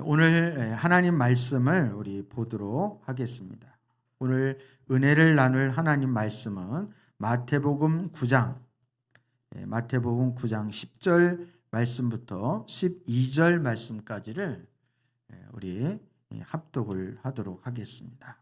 오늘 하나님 말씀을 우리 보도록 하겠습니다. 오늘 은혜를 나눌 하나님 말씀은 마태복음 9장 10절 말씀부터 12절 말씀까지를 우리 합독을 하도록 하겠습니다.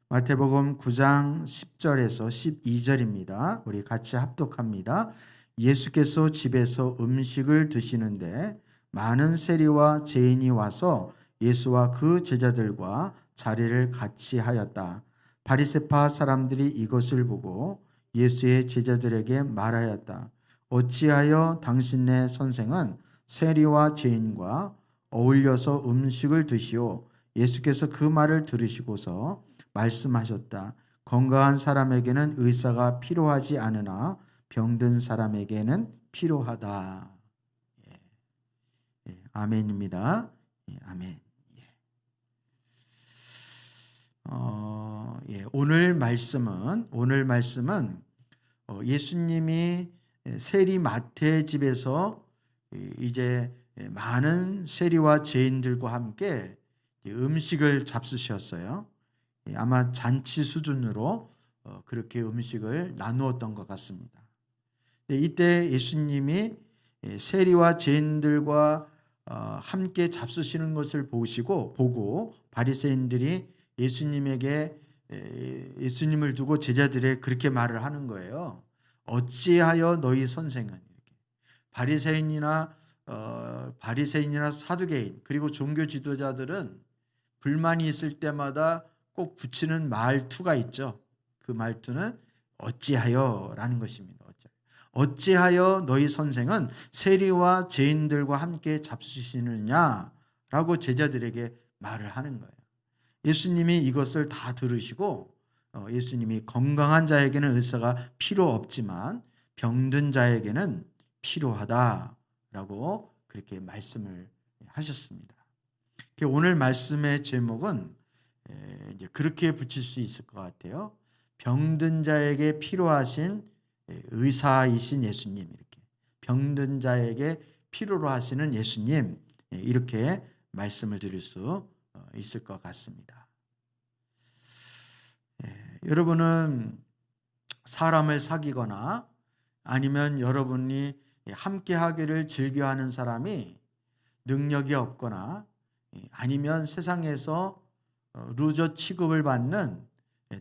마태복음 9장 10절에서 12절입니다. 우리 같이 합독합니다. 예수께서 집에서 음식을 드시는데 많은 세리와 죄인이 와서 예수와 그 제자들과 자리를 같이 하였다. 바리새파 사람들이 이것을 보고 예수의 제자들에게 말하였다. 어찌하여 당신네 선생은 세리와 죄인과 어울려서 음식을 드시오? 예수께서 그 말을 들으시고서 말씀하셨다. 건강한 사람에게는 의사가 필요하지 않으나 병든 사람에게는 필요하다. 아멘입니다. 아멘. 오늘 말씀은 예수님이 세리 마태 집에서 이제 많은 세리와 죄인들과 함께 음식을 잡수셨어요. 아마 잔치 수준으로 그렇게 음식을 나누었던 것 같습니다. 이때 예수님이 세리와 죄인들과 함께 잡수시는 것을 보고 바리새인들이 예수님을 두고 제자들에 그렇게 말을 하는 거예요. 어찌하여 너희 선생은 바리새인이나 사두개인 그리고 종교 지도자들은 불만이 있을 때마다 꼭 붙이는 말투가 있죠. 그 말투는 어찌하여라는 것입니다. 어찌하여 너희 선생은 세리와 죄인들과 함께 잡수시느냐라고 제자들에게 말을 하는 거예요. 예수님이 이것을 다 들으시고 예수님이 건강한 자에게는 의사가 필요 없지만 병든 자에게는 필요하다라고 그렇게 말씀을 하셨습니다. 오늘 말씀의 제목은 이제 그렇게 붙일 수 있을 것 같아요. 병든 자에게 필요하신 의사이신 예수님, 이렇게 병든 자에게 필요로 하시는 예수님, 이렇게 말씀을 드릴 수 있을 것 같습니다. 여러분은 사람을 사귀거나 아니면 여러분이 함께 하기를 즐겨하는 사람이 능력이 없거나 아니면 세상에서 루저 취급을 받는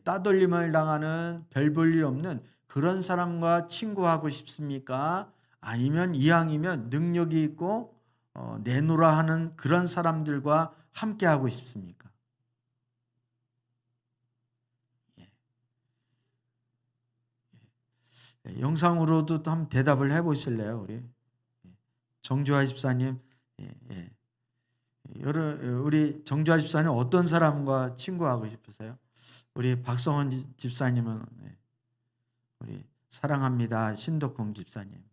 따돌림을 당하는 별 볼 일 없는 그런 사람과 친구하고 싶습니까? 아니면 이왕이면 능력이 있고 내노라 하는 그런 사람들과 함께 하고 싶습니까? 영상으로도 한번 대답을 해보실래요? 우리 정주하 집사님, 우리 정주하 집사님 어떤 사람과 친구하고 싶으세요? 우리 박성원 집사님은 우리 사랑합니다 신덕홍 집사님.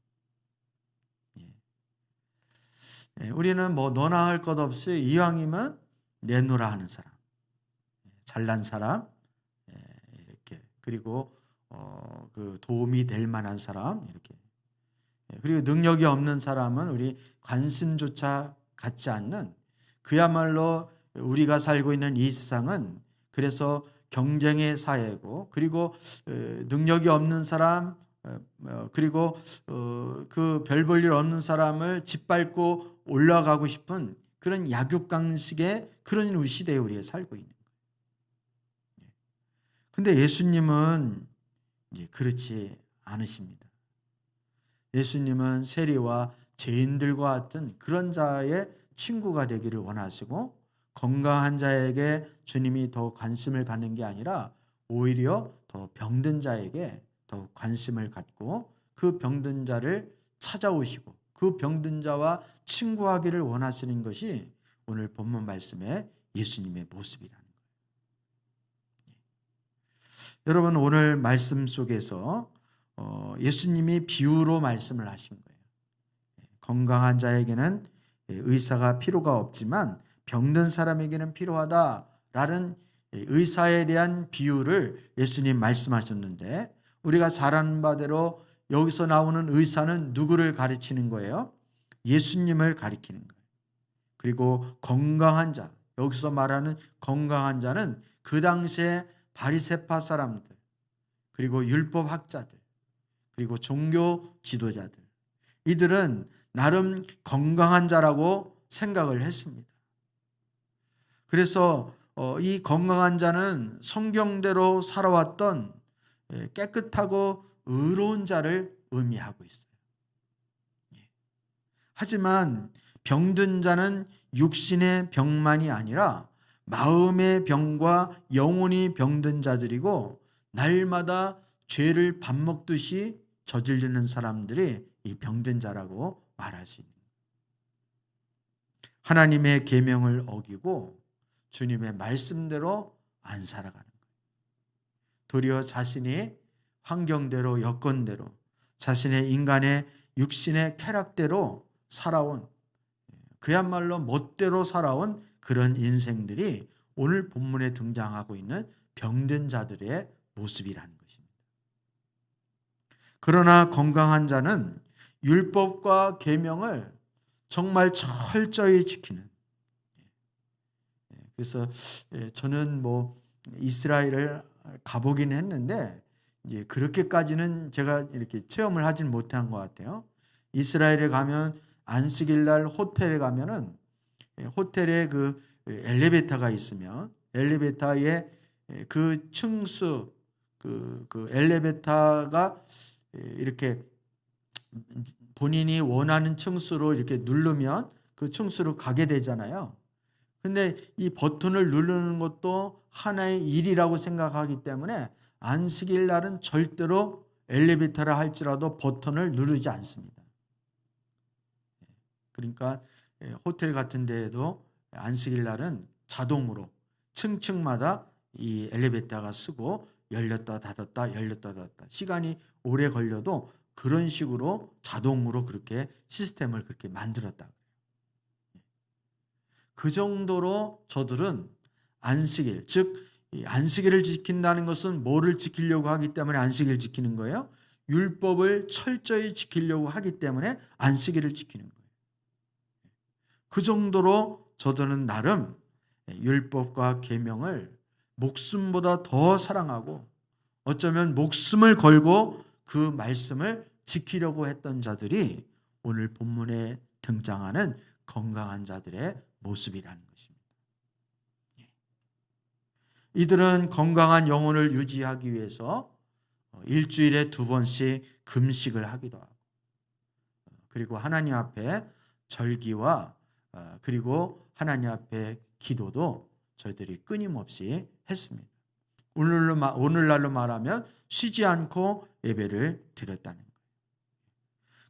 우리는 뭐 너나 할 것 없이 이왕이면 내노라 하는 사람, 잘난 사람, 이렇게 그리고 그 도움이 될 만한 사람, 이렇게 그리고 능력이 없는 사람은 우리 관심조차 갖지 않는, 그야말로 우리가 살고 있는 이 세상은 그래서 경쟁의 사회고, 그리고 능력이 없는 사람, 그리고 그 별 볼 일 없는 사람을 짓밟고 올라가고 싶은 그런 약육강식의 그런 우리 시대에 우리가 살고 있는 거예요. 근데 예수님은 그렇지 않으십니다. 예수님은 세리와 죄인들과 같은 그런 자의 친구가 되기를 원하시고, 건강한 자에게 주님이 더 관심을 갖는 게 아니라 오히려 더 병든 자에게 더 관심을 갖고 그 병든 자를 찾아오시고 그 병든 자와 친구하기를 원하시는 것이 오늘 본문 말씀의 예수님의 모습이라는 거예요. 여러분, 오늘 말씀 속에서 예수님이 비유로 말씀을 하신 거예요. 건강한 자에게는 의사가 필요가 없지만 병든 사람에게는 필요하다라는 의사에 대한 비유를 예수님 말씀하셨는데, 우리가 잘 아는 바대로 여기서 나오는 의사는 누구를 가리키는 거예요? 예수님을 가리키는 거예요. 그리고 건강한 자, 여기서 말하는 건강한 자는 그 당시에 바리새파 사람들, 그리고 율법 학자들, 그리고 종교 지도자들, 이들은 나름 건강한 자라고 생각을 했습니다. 그래서 이 건강한 자는 성경대로 살아왔던 깨끗하고 의로운 자를 의미하고 있어요. 하지만 병든 자는 육신의 병만이 아니라 마음의 병과 영혼이 병든 자들이고, 날마다 죄를 밥 먹듯이 저지르는 사람들이 이 병든 자라고 말할 수 있는 거예요. 하나님의 계명을 어기고 주님의 말씀대로 안 살아가는 거예요. 도리어 자신이 환경대로, 여건대로, 자신의 인간의 육신의 쾌락대로 살아온, 그야말로 멋대로 살아온 그런 인생들이 오늘 본문에 등장하고 있는 병든 자들의 모습이라는 것입니다. 그러나 건강한 자는 율법과 계명을 정말 철저히 지키는, 그래서 저는 이스라엘을 가보긴 했는데 이제 그렇게까지는 제가 이렇게 체험을 하진 못한 것 같아요. 이스라엘에 가면 안식일 날 호텔에 가면은 호텔에 그 엘리베이터가 있으면 엘리베이터에 그 층수, 그 엘리베이터가 이렇게 본인이 원하는 층수로 이렇게 누르면 그 층수로 가게 되잖아요. 근데 이 버튼을 누르는 것도 하나의 일이라고 생각하기 때문에 안식일 날은 절대로 엘리베이터라 할지라도 버튼을 누르지 않습니다. 그러니까 호텔 같은 데에도 안식일 날은 자동으로 층층마다 이 엘리베이터가 쓰고 열렸다 닫았다 열렸다 닫았다, 시간이 오래 걸려도 그런 식으로 자동으로 그렇게 시스템을 그렇게 만들었다. 그 정도로 저들은 안식일, 즉 안식일을 지킨다는 것은 뭐를 지키려고 하기 때문에 안식일을 지키는 거예요? 율법을 철저히 지키려고 하기 때문에 안식일을 지키는 거예요. 그 정도로 저들은 나름 율법과 계명을 목숨보다 더 사랑하고 어쩌면 목숨을 걸고 그 말씀을 지키려고 했던 자들이 오늘 본문에 등장하는 건강한 자들의 모습이라는 것입니다. 이들은 건강한 영혼을 유지하기 위해서 일주일에 2번씩 금식을 하기도 하고, 그리고 하나님 앞에 절기와 그리고 하나님 앞에 기도도 저희들이 끊임없이 했습니다. 오늘날로 말하면 쉬지 않고 예배를 드렸다는 거예요.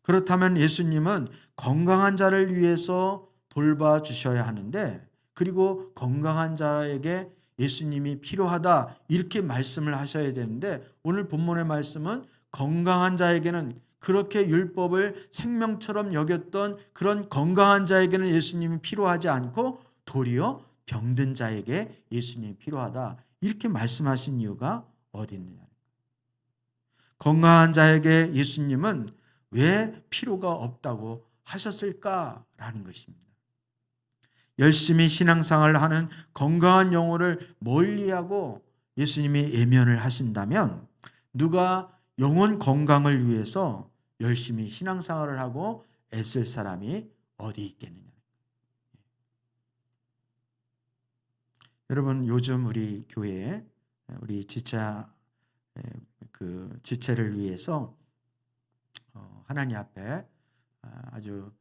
그렇다면 예수님은 건강한 자를 위해서 돌봐주셔야 하는데, 그리고 건강한 자에게 예수님이 필요하다 이렇게 말씀을 하셔야 되는데, 오늘 본문의 말씀은 건강한 자에게는, 그렇게 율법을 생명처럼 여겼던 그런 건강한 자에게는 예수님이 필요하지 않고 도리어 병든 자에게 예수님이 필요하다 이렇게 말씀하신 이유가 어디 있느냐. 건강한 자에게 예수님은 왜 필요가 없다고 하셨을까라는 것입니다. 열심히 신앙생활을 하는 건강한 영혼을 멀리하고 예수님이 예면을 하신다면, 누가 영혼 건강을 위해서 열심히 신앙생활을 하고 애쓸 사람이 어디 있겠느냐. 여러분, 요즘 우리 교회에 우리 지체를 위해서 하나님 앞에 아주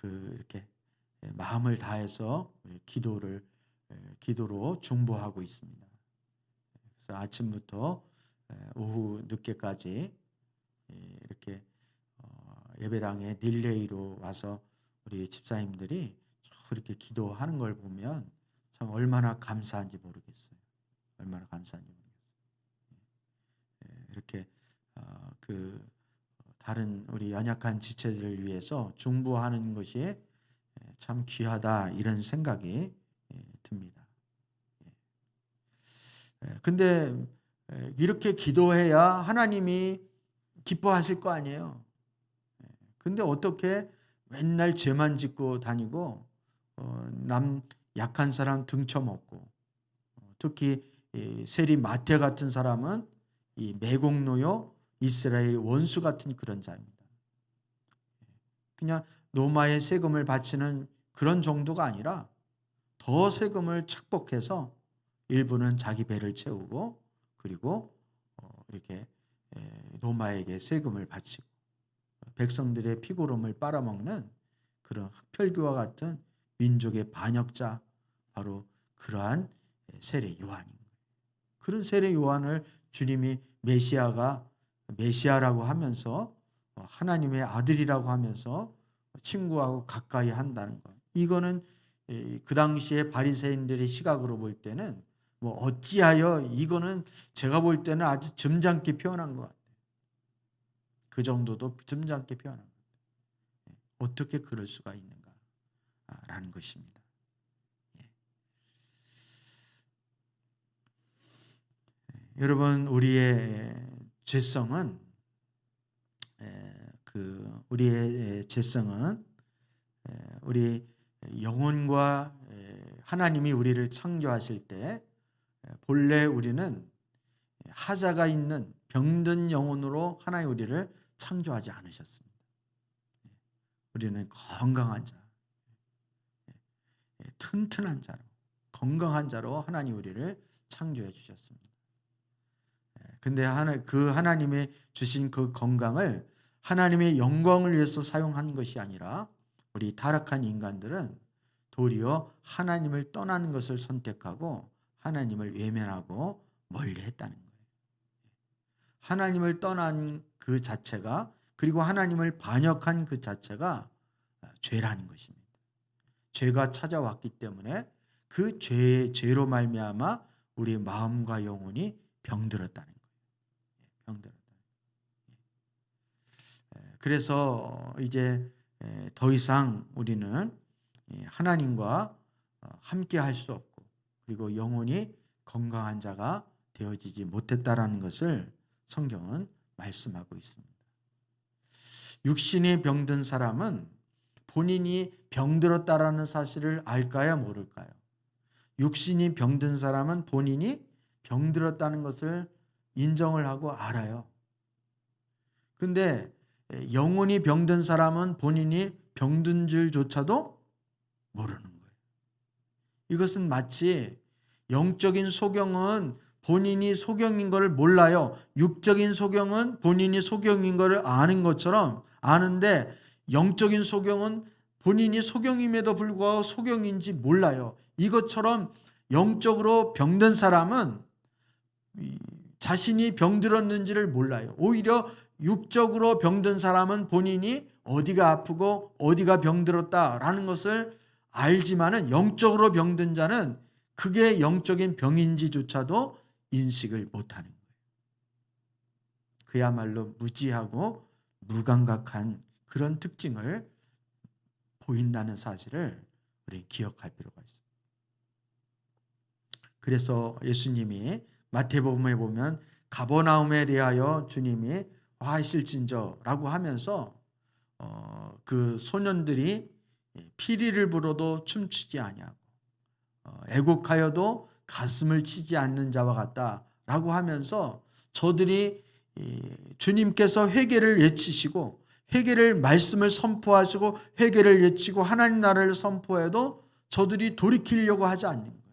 이렇게 마음을 다해서 기도로 중보하고 있습니다. 그래서 아침부터 오후 늦게까지 이렇게 예배당에 릴레이로 와서 우리 집사님들이 이렇게 기도하는 걸 보면 참 얼마나 감사한지 모르겠어요. 얼마나 감사한지 모르겠어요. 이렇게 다른 우리 연약한 지체들을 위해서 중보하는 것이 참 귀하다 이런 생각이 듭니다. 근데 이렇게 기도해야 하나님이 기뻐하실 거 아니에요. 근데 어떻게 맨날 죄만 짓고 다니고 남 약한 사람 등쳐먹고, 특히 이 세리 마태 같은 사람은 이 매국노요 이스라엘 원수 같은 그런 자입니다. 그냥 로마의 세금을 바치는 그런 정도가 아니라 더 세금을 착복해서 일부는 자기 배를 채우고, 그리고 이렇게 로마에게 세금을 바치고 백성들의 피고름을 빨아먹는 그런 흑혈귀와 같은 민족의 반역자, 바로 그러한 세례 요한인 거예요. 그런 세례 요한을 주님이 메시아라고 하면서 하나님의 아들이라고 하면서 친구하고 가까이 한다는 것. 이거는 그 당시에 바리새인들의 시각으로 볼 때는 뭐 어찌하여, 이거는 제가 볼 때는 아주 점잖게 표현한 것 같아요. 그 정도도 점잖게 표현한 것 같아요. 어떻게 그럴 수가 있는가라는 것입니다. 여러분, 우리의 죄성은 우리 영혼과 하나님이 우리를 창조하실 때 본래 우리는 하자가 있는 병든 영혼으로 하나님 우리를 창조하지 않으셨습니다. 우리는 건강한 자, 튼튼한 자로, 건강한 자로 하나님 우리를 창조해 주셨습니다. 근데 그 하나님의 주신 그 건강을 하나님의 영광을 위해서 사용한 것이 아니라, 우리 타락한 인간들은 도리어 하나님을 떠나는 것을 선택하고 하나님을 외면하고 멀리 했다는 거예요. 하나님을 떠난 그 자체가, 그리고 하나님을 반역한 그 자체가 죄라는 것입니다. 죄가 찾아왔기 때문에 그 죄로 말미암아 우리 마음과 영혼이 병들었다는 거예요. 병들었다. 그래서 이제 더 이상 우리는 하나님과 함께 할 수 없고, 그리고 영혼이 건강한 자가 되어지지 못했다라는 것을 성경은 말씀하고 있습니다. 육신이 병든 사람은 본인이 병들었다라는 사실을 알까요, 모를까요? 육신이 병든 사람은 본인이 병들었다는 것을 인정을 하고 알아요. 근데 영혼이 병든 사람은 본인이 병든 줄조차도 모르는 거예요. 이것은 마치 영적인 소경은 본인이 소경인 것을 몰라요. 육적인 소경은 본인이 소경인 것을 아는 것처럼 아는데, 영적인 소경은 본인이 소경임에도 불구하고 소경인지 몰라요. 이것처럼 영적으로 병든 사람은 자신이 병들었는지를 몰라요. 오히려 육적으로 병든 사람은 본인이 어디가 아프고 어디가 병들었다라는 것을 알지만은, 영적으로 병든 자는 그게 영적인 병인지조차도 인식을 못하는 거예요. 그야말로 무지하고 무감각한 그런 특징을 보인다는 사실을 우리 기억할 필요가 있습니다. 그래서 예수님이 마태복음에 보면 가버나움에 대하여 주님이 와 있을진저라고 하면서 그 소년들이 피리를 불어도 춤추지 아니하고 애곡하여도 가슴을 치지 않는 자와 같다라고 하면서, 저들이 주님께서 회개를 외치시고 회개를 말씀을 선포하시고 회개를 외치고 하나님 나라를 선포해도 저들이 돌이키려고 하지 않는 거예요.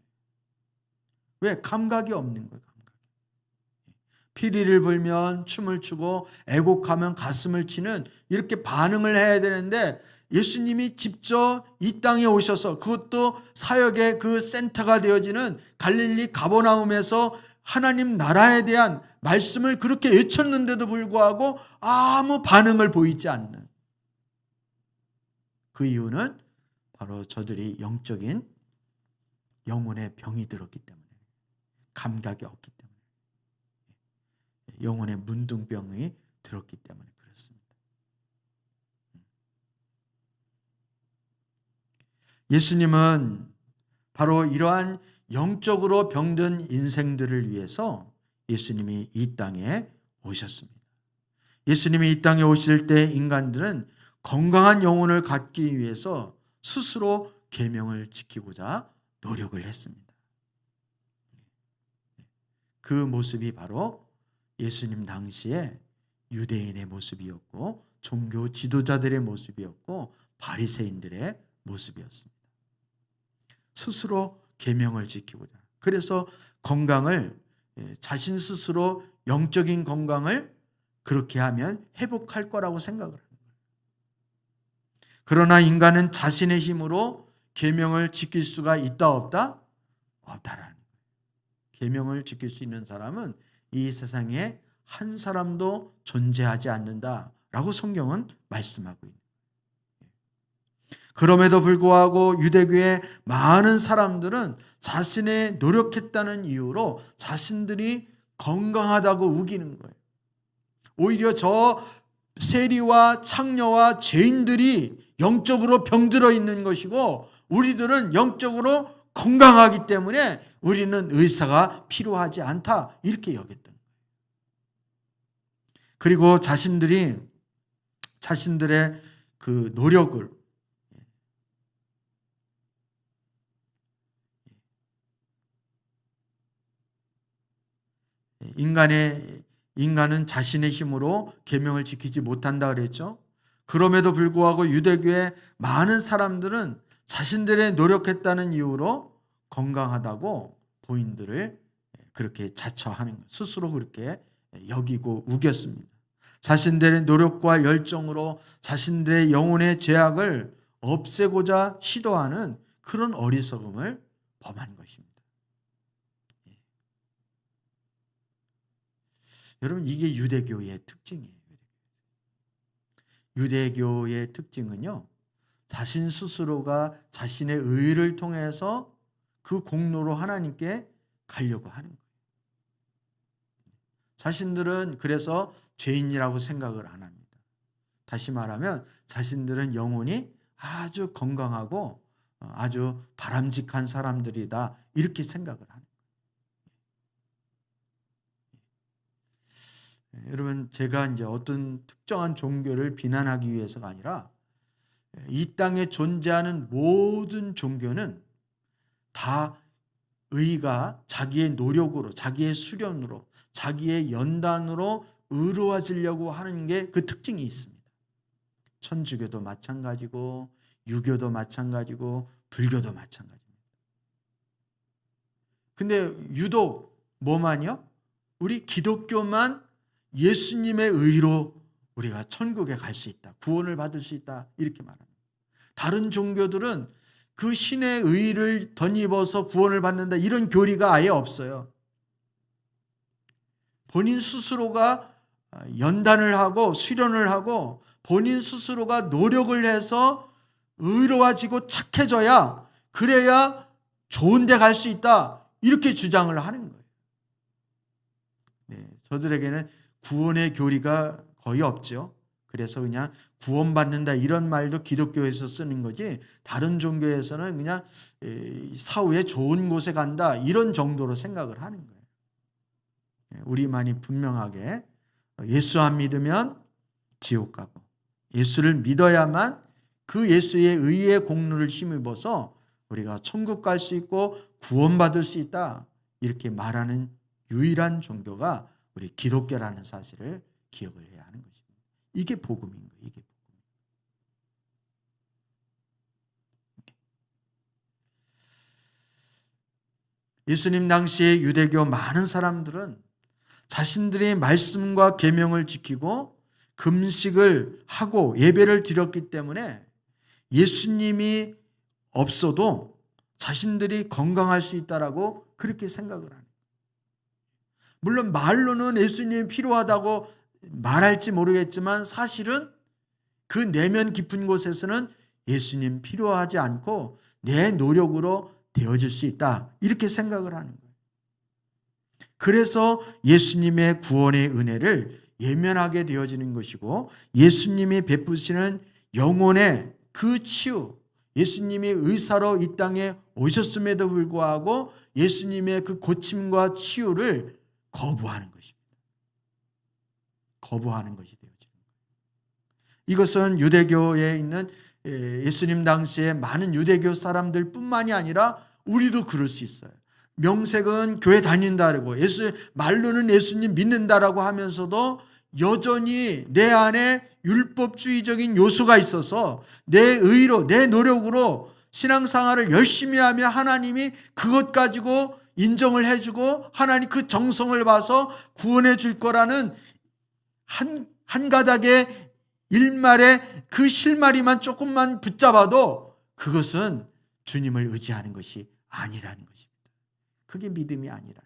왜? 감각이 없는 거예요. 피리를 불면 춤을 추고 애곡하면 가슴을 치는, 이렇게 반응을 해야 되는데, 예수님이 직접 이 땅에 오셔서, 그것도 사역의 그 센터가 되어지는 갈릴리 가버나움에서 하나님 나라에 대한 말씀을 그렇게 외쳤는데도 불구하고 아무 반응을 보이지 않는 그 이유는 바로 저들이 영적인 영혼의 병이 들었기 때문에, 감각이 없기 때문에, 영혼의 문둥병이 들었기 때문에 그렇습니다. 예수님은 바로 이러한 영적으로 병든 인생들을 위해서 예수님이 이 땅에 오셨습니다. 예수님이 이 땅에 오실 때 인간들은 건강한 영혼을 갖기 위해서 스스로 계명을 지키고자 노력을 했습니다. 그 모습이 바로 예수님 당시에 유대인의 모습이었고 종교 지도자들의 모습이었고 바리새인들의 모습이었습니다. 스스로 계명을 지키고자. 그래서 건강을 자신 스스로 영적인 건강을 그렇게 하면 회복할 거라고 생각을 합니다. 그러나 인간은 자신의 힘으로 계명을 지킬 수가 있다 없다? 없다라는 거예요. 계명을 지킬 수 있는 사람은 이 세상에 한 사람도 존재하지 않는다라고 성경은 말씀하고 있는 거예요. 그럼에도 불구하고 유대교의 많은 사람들은 자신의 노력했다는 이유로 자신들이 건강하다고 우기는 거예요. 오히려 저 세리와 창녀와 죄인들이 영적으로 병들어 있는 것이고 우리들은 영적으로 건강하기 때문에 우리는 의사가 필요하지 않다 이렇게 여겼던 거예요. 그리고 자신들의 그 노력을 인간은 자신의 힘으로 계명을 지키지 못한다 그랬죠. 그럼에도 불구하고 유대교의 많은 사람들은 자신들의 노력했다는 이유로 건강하다고 본인들을 그렇게 자처하는 것, 스스로 그렇게 여기고 우겼습니다. 자신들의 노력과 열정으로 자신들의 영혼의 죄악을 없애고자 시도하는 그런 어리석음을 범한 것입니다. 여러분, 이게 유대교의 특징이에요. 유대교의 특징은요, 자신 스스로가 자신의 의를 통해서 그 공로로 하나님께 가려고 하는 거예요. 자신들은 그래서 죄인이라고 생각을 안 합니다. 다시 말하면 자신들은 영혼이 아주 건강하고 아주 바람직한 사람들이다 이렇게 생각을 하는 거예요. 여러분, 제가 이제 어떤 특정한 종교를 비난하기 위해서가 아니라 이 땅에 존재하는 모든 종교는 다 의가 자기의 노력으로, 자기의 수련으로, 자기의 연단으로 의로워지려고 하는 게 그 특징이 있습니다. 천주교도 마찬가지고 유교도 마찬가지고 불교도 마찬가지입니다. 근데 유독 뭐만요? 우리 기독교만 예수님의 의로 우리가 천국에 갈 수 있다. 구원을 받을 수 있다. 이렇게 말합니다. 다른 종교들은 그 신의 의를 덧입어서 구원을 받는다. 이런 교리가 아예 없어요. 본인 스스로가 연단을 하고 수련을 하고 본인 스스로가 노력을 해서 의로워지고 착해져야 그래야 좋은 데 갈 수 있다. 이렇게 주장을 하는 거예요. 네, 저들에게는 구원의 교리가 거의 없죠. 그래서 그냥 구원받는다 이런 말도 기독교에서 쓰는 거지 다른 종교에서는 그냥 사후에 좋은 곳에 간다 이런 정도로 생각을 하는 거예요. 우리만이 분명하게 예수 안 믿으면 지옥 가고 예수를 믿어야만 그 예수의 의의 공로를 힘입어서 우리가 천국 갈 수 있고 구원받을 수 있다 이렇게 말하는 유일한 종교가 우리 기독교라는 사실을 기억을 해야 하는 것입니다. 이게 복음인 거예요. 이게 복음. 예수님 당시에 유대교 많은 사람들은 자신들의 말씀과 계명을 지키고 금식을 하고 예배를 드렸기 때문에 예수님이 없어도 자신들이 건강할 수 있다라고 그렇게 생각을 하는 거예요. 물론 말로는 예수님이 필요하다고 말할지 모르겠지만 사실은 그 내면 깊은 곳에서는 예수님 필요하지 않고 내 노력으로 되어질 수 있다 이렇게 생각을 하는 거예요. 그래서 예수님의 구원의 은혜를 예면하게 되어지는 것이고 예수님이 베푸시는 영혼의 그 치유, 예수님이 의사로 이 땅에 오셨음에도 불구하고 예수님의 그 고침과 치유를 거부하는 것입니다. 거부하는 것이 되어져요. 이것은 유대교에 있는 예수님 당시에 많은 유대교 사람들 뿐만이 아니라 우리도 그럴 수 있어요. 명색은 교회 다닌다라고 말로는 예수님 믿는다라고 하면서도 여전히 내 안에 율법주의적인 요소가 있어서 내 의로 내 노력으로 신앙생활을 열심히 하며 하나님이 그것 가지고 인정을 해주고 하나님 그 정성을 봐서 구원해 줄 거라는 한 가닥의 일말의 그 실마리만 조금만 붙잡아도 그것은 주님을 의지하는 것이 아니라는 것입니다. 그게 믿음이 아니라.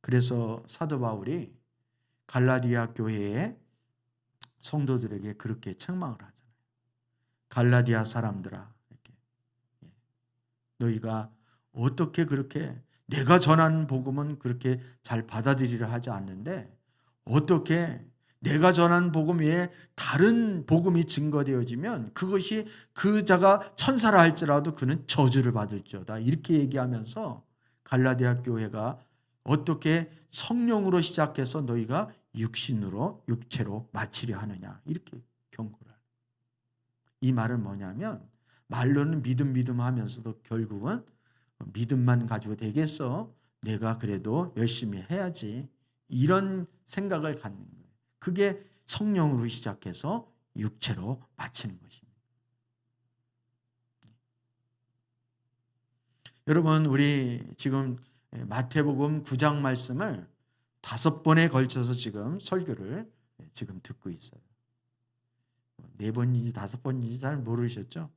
그래서 사도 바울이 갈라디아 교회의 성도들에게 그렇게 책망을 하잖아요. 갈라디아 사람들아, 이렇게. 너희가 어떻게 그렇게 내가 전하는 복음은 그렇게 잘 받아들이려 하지 않는데 어떻게 내가 전하는 복음 외에 다른 복음이 증거되어지면 그것이 그 자가 천사라 할지라도 그는 저주를 받을지어다. 이렇게 얘기하면서 갈라디아 교회가 어떻게 성령으로 시작해서 너희가 육체로 마치려 하느냐 이렇게 경고를 해요. 이 말은 뭐냐면 말로는 믿음 하면서도 결국은 믿음만 가지고 되겠어? 내가 그래도 열심히 해야지. 이런 생각을 갖는 거예요. 그게 성령으로 시작해서 육체로 마치는 것입니다. 여러분, 우리 지금 마태복음 9장 말씀을 5번에 걸쳐서 지금 설교를 지금 듣고 있어요. 4번인지 5번인지 잘 모르셨죠?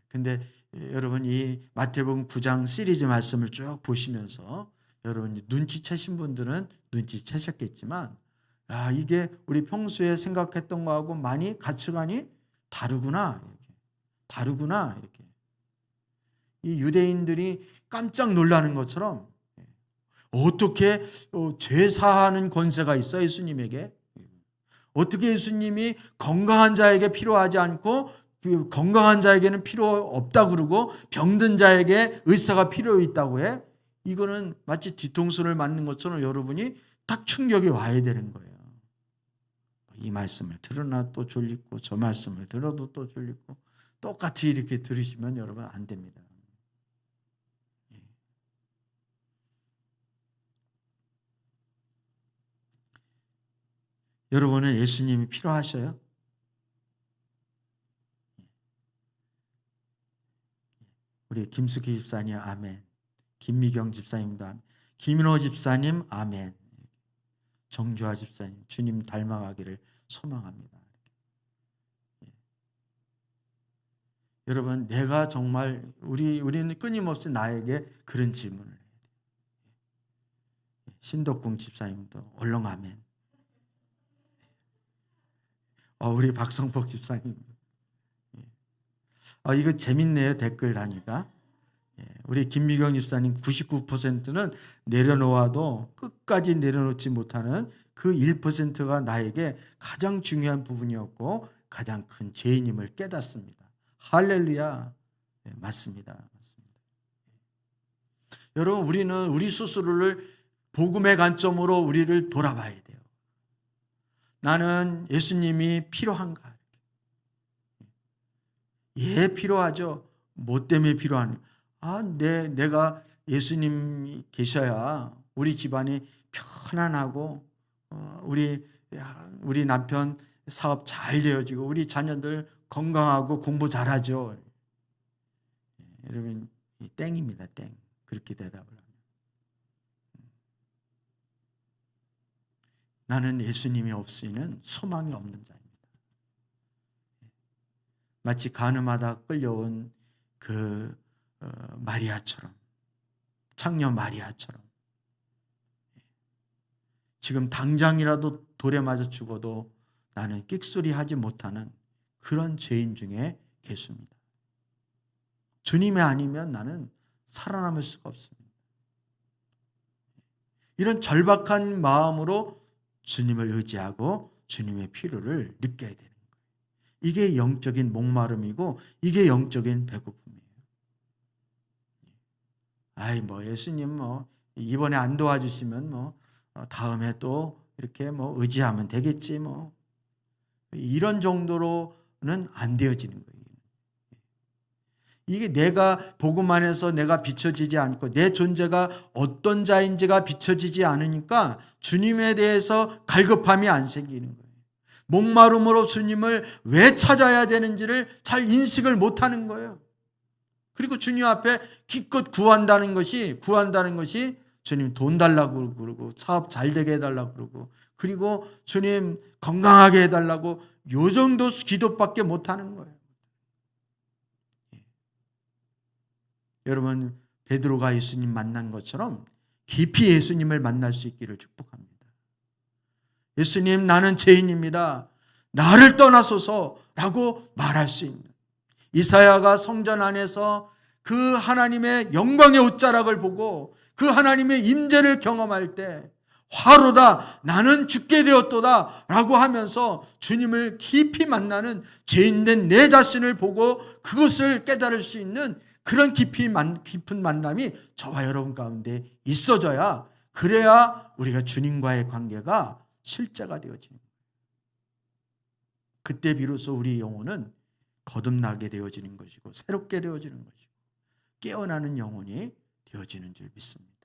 근데 여러분 이 마태복음 9장 시리즈 말씀을 쭉 보시면서 여러분 눈치채신 분들은 눈치채셨겠지만 이게 우리 평소에 생각했던 거하고 많이 가치관이 다르구나 이렇게 이 유대인들이 깜짝 놀라는 것처럼 어떻게 죄 사하는 권세가 있어 예수님에게? 어떻게 예수님이 건강한 자에게 필요하지 않고 건강한 자에게는 필요 없다 그러고 병든 자에게 의사가 필요 있다고 해? 이거는 마치 뒤통수를 맞는 것처럼 여러분이 딱 충격이 와야 되는 거예요. 이 말씀을 들으나 또 졸리고 저 말씀을 들어도 또 졸리고 똑같이 이렇게 들으시면 여러분 안 됩니다. 여러분은 예수님이 필요하셔요? 우리 김숙희 집사님 아멘. 김미경 집사님도 아멘. 김인호 집사님 아멘. 정주아 집사님 주님 닮아가기를 소망합니다. 여러분 내가 정말 우리는 끊임없이 나에게 그런 질문을 해요. 신덕궁 집사님도 얼렁 아멘. 우리 박성복 집사님 이거 재밌네요. 댓글 다니까. 우리 김미경 집사님 99%는 내려놓아도 끝까지 내려놓지 못하는 그 1%가 나에게 가장 중요한 부분이었고 가장 큰 죄인임을 깨닫습니다. 할렐루야. 맞습니다. 여러분 우리는 우리 스스로를 복음의 관점으로 우리를 돌아봐야 돼요. 나는 예수님이 필요한가? 필요하죠. 뭐 때문에 필요한? 내가 예수님이 계셔야 우리 집안이 편안하고 우리 남편 사업 잘 되어지고 우리 자녀들 건강하고 공부 잘하죠. 여러분 땡입니다. 땡. 그렇게 대답을 하면 나는 예수님이 없이는 소망이 없는 자입니다. 마치 가늠하다 끌려온 그 마리아처럼 창녀 마리아처럼 지금 당장이라도 돌에 맞아 죽어도 나는 끽소리 하지 못하는 그런 죄인 중에 계십니다. 주님이 아니면 나는 살아남을 수가 없습니다. 이런 절박한 마음으로 주님을 의지하고 주님의 필요를 느껴야 되는 거예요. 이게 영적인 목마름이고 이게 영적인 배고픔이에요. 예수님 이번에 안 도와주시면 다음에 또 이렇게 뭐 의지하면 되겠지 뭐 이런 정도로는 안 되어지는 거예요. 이게 내가 복음 안에서 내가 비춰지지 않고 내 존재가 어떤 자인지가 비춰지지 않으니까 주님에 대해서 갈급함이 안 생기는 거예요. 목마름으로 주님을 왜 찾아야 되는지를 잘 인식을 못하는 거예요. 그리고 주님 앞에 기껏 구한다는 것이 주님 돈 달라고 그러고 사업 잘 되게 해달라고 그러고 그리고 주님 건강하게 해달라고 요 정도 기도밖에 못하는 거예요. 여러분 베드로가 예수님 만난 것처럼 깊이 예수님을 만날 수 있기를 축복합니다. 예수님 나는 죄인입니다. 나를 떠나소서라고 말할 수 있는 이사야가 성전 안에서 그 하나님의 영광의 옷자락을 보고 그 하나님의 임재를 경험할 때 화로다 나는 죽게 되었도다 라고 하면서 주님을 깊이 만나는 죄인된 내 자신을 보고 그것을 깨달을 수 있는 그런 깊은 만남이 저와 여러분 가운데 있어져야 그래야 우리가 주님과의 관계가 실제가 되어지는 거예요. 그때 비로소 우리 영혼은 거듭나게 되어지는 것이고 새롭게 되어지는 것이고 깨어나는 영혼이 되어지는 줄 믿습니다.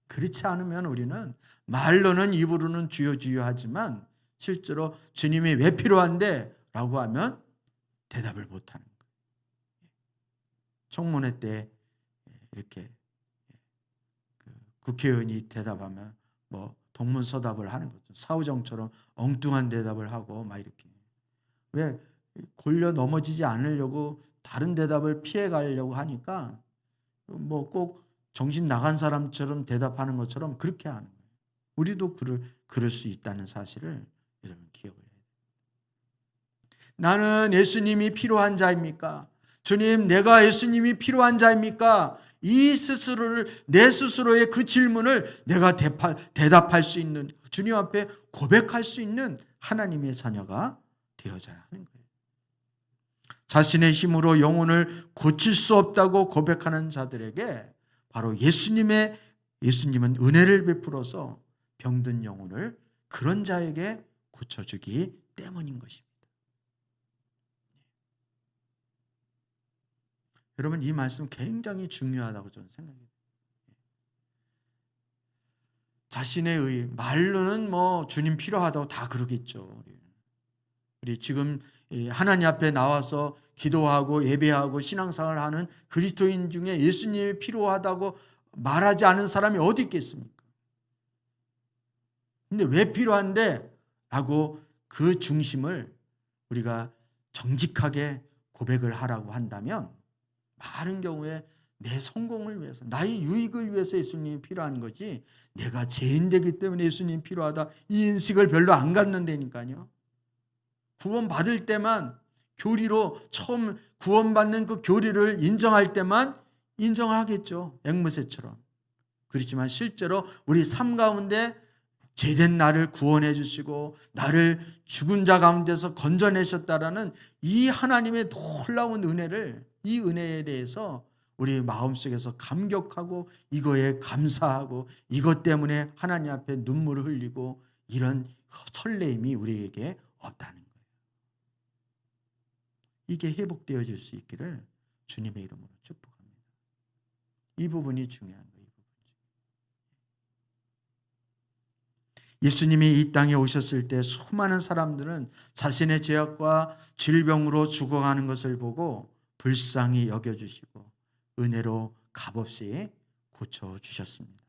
그렇지 않으면 우리는 말로는 입으로는 주여 주여 하지만 실제로 주님이 왜 필요한데? 라고 하면 대답을 못하는 거예요. 청문회 때 이렇게 국회의원이 대답하면 뭐 동문서답을 하는 거죠. 사후정처럼 엉뚱한 대답을 하고 막 이렇게 왜 골려 넘어지지 않으려고 다른 대답을 피해 가려고 하니까 뭐 꼭 정신 나간 사람처럼 대답하는 것처럼 그렇게 하는 거예요. 우리도 그럴 수 있다는 사실을 여러분 기억을 해야 돼요. 나는 예수님이 필요한 자입니까? 주님, 내가 예수님이 필요한 자입니까? 이 스스로를 내 스스로의 그 질문을 내가 대답할 수 있는 주님 앞에 고백할 수 있는 하나님의 자녀가 되어져야 하는 거예요. 자신의 힘으로 영혼을 고칠 수 없다고 고백하는 자들에게 바로 예수님은 은혜를 베풀어서 병든 영혼을 그런 자에게 고쳐주기 때문인 것입니다. 여러분 이 말씀 굉장히 중요하다고 저는 생각해요. 자신의 말로는 뭐 주님 필요하다고 다 그러겠죠. 우리 지금 하나님 앞에 나와서 기도하고 예배하고 신앙생활을 하는 그리스도인 중에 예수님이 필요하다고 말하지 않은 사람이 어디 있겠습니까? 근데 왜 필요한데? 라고 그 중심을 우리가 정직하게 고백을 하라고 한다면 많은 경우에 내 성공을 위해서 나의 유익을 위해서 예수님이 필요한 거지 내가 죄인되기 때문에 예수님이 필요하다 이 인식을 별로 안 갖는다니까요. 구원받을 때만 교리로 처음 구원받는 그 교리를 인정할 때만 인정하겠죠. 앵무새처럼. 그렇지만 실제로 우리 삶 가운데 죄된 나를 구원해 주시고 나를 죽은 자 가운데서 건져내셨다라는 이 하나님의 놀라운 은혜를 이 은혜에 대해서 우리 마음속에서 감격하고 이거에 감사하고 이것 때문에 하나님 앞에 눈물을 흘리고 이런 설레임이 우리에게 없다는 거예요. 이게 회복되어질 수 있기를 주님의 이름으로 축복합니다. 이 부분이 중요한 거예요. 예수님이 이 땅에 오셨을 때 수많은 사람들은 자신의 죄악과 질병으로 죽어가는 것을 보고 불쌍히 여겨주시고 은혜로 값없이 고쳐주셨습니다.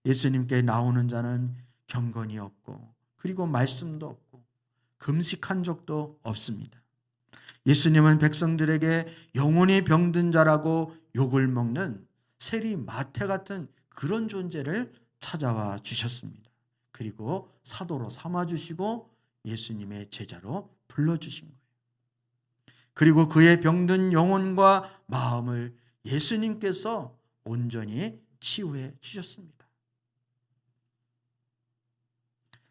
예수님께 나오는 자는 경건이 없고 그리고 말씀도 없고 금식한 적도 없습니다. 예수님은 백성들에게 영혼이 병든 자라고 욕을 먹는 세리 마태 같은 그런 존재를 찾아와 주셨습니다. 그리고 사도로 삼아주시고 예수님의 제자로 불러주신 거예요. 그리고 그의 병든 영혼과 마음을 예수님께서 온전히 치유해 주셨습니다.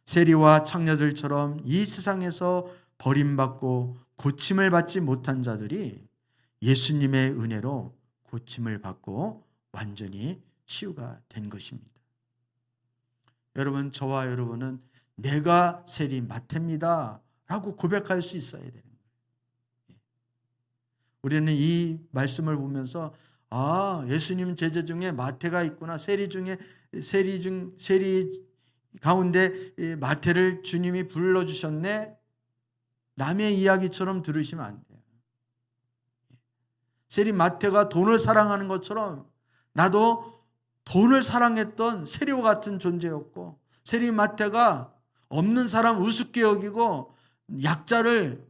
세리와 창녀들처럼 이 세상에서 버림받고 고침을 받지 못한 자들이 예수님의 은혜로 고침을 받고 완전히 치유가 된 것입니다. 여러분, 저와 여러분은 내가 세리 마태입니다 라고 고백할 수 있어야 되는 거예요. 우리는 이 말씀을 보면서 예수님 제자 중에 마태가 있구나. 세리 가운데 마태를 주님이 불러주셨네. 남의 이야기처럼 들으시면 안 돼요. 세리 마태가 돈을 사랑하는 것처럼 나도 돈을 사랑했던 세리와 같은 존재였고, 세리 마태가 없는 사람 우습게 여기고 약자를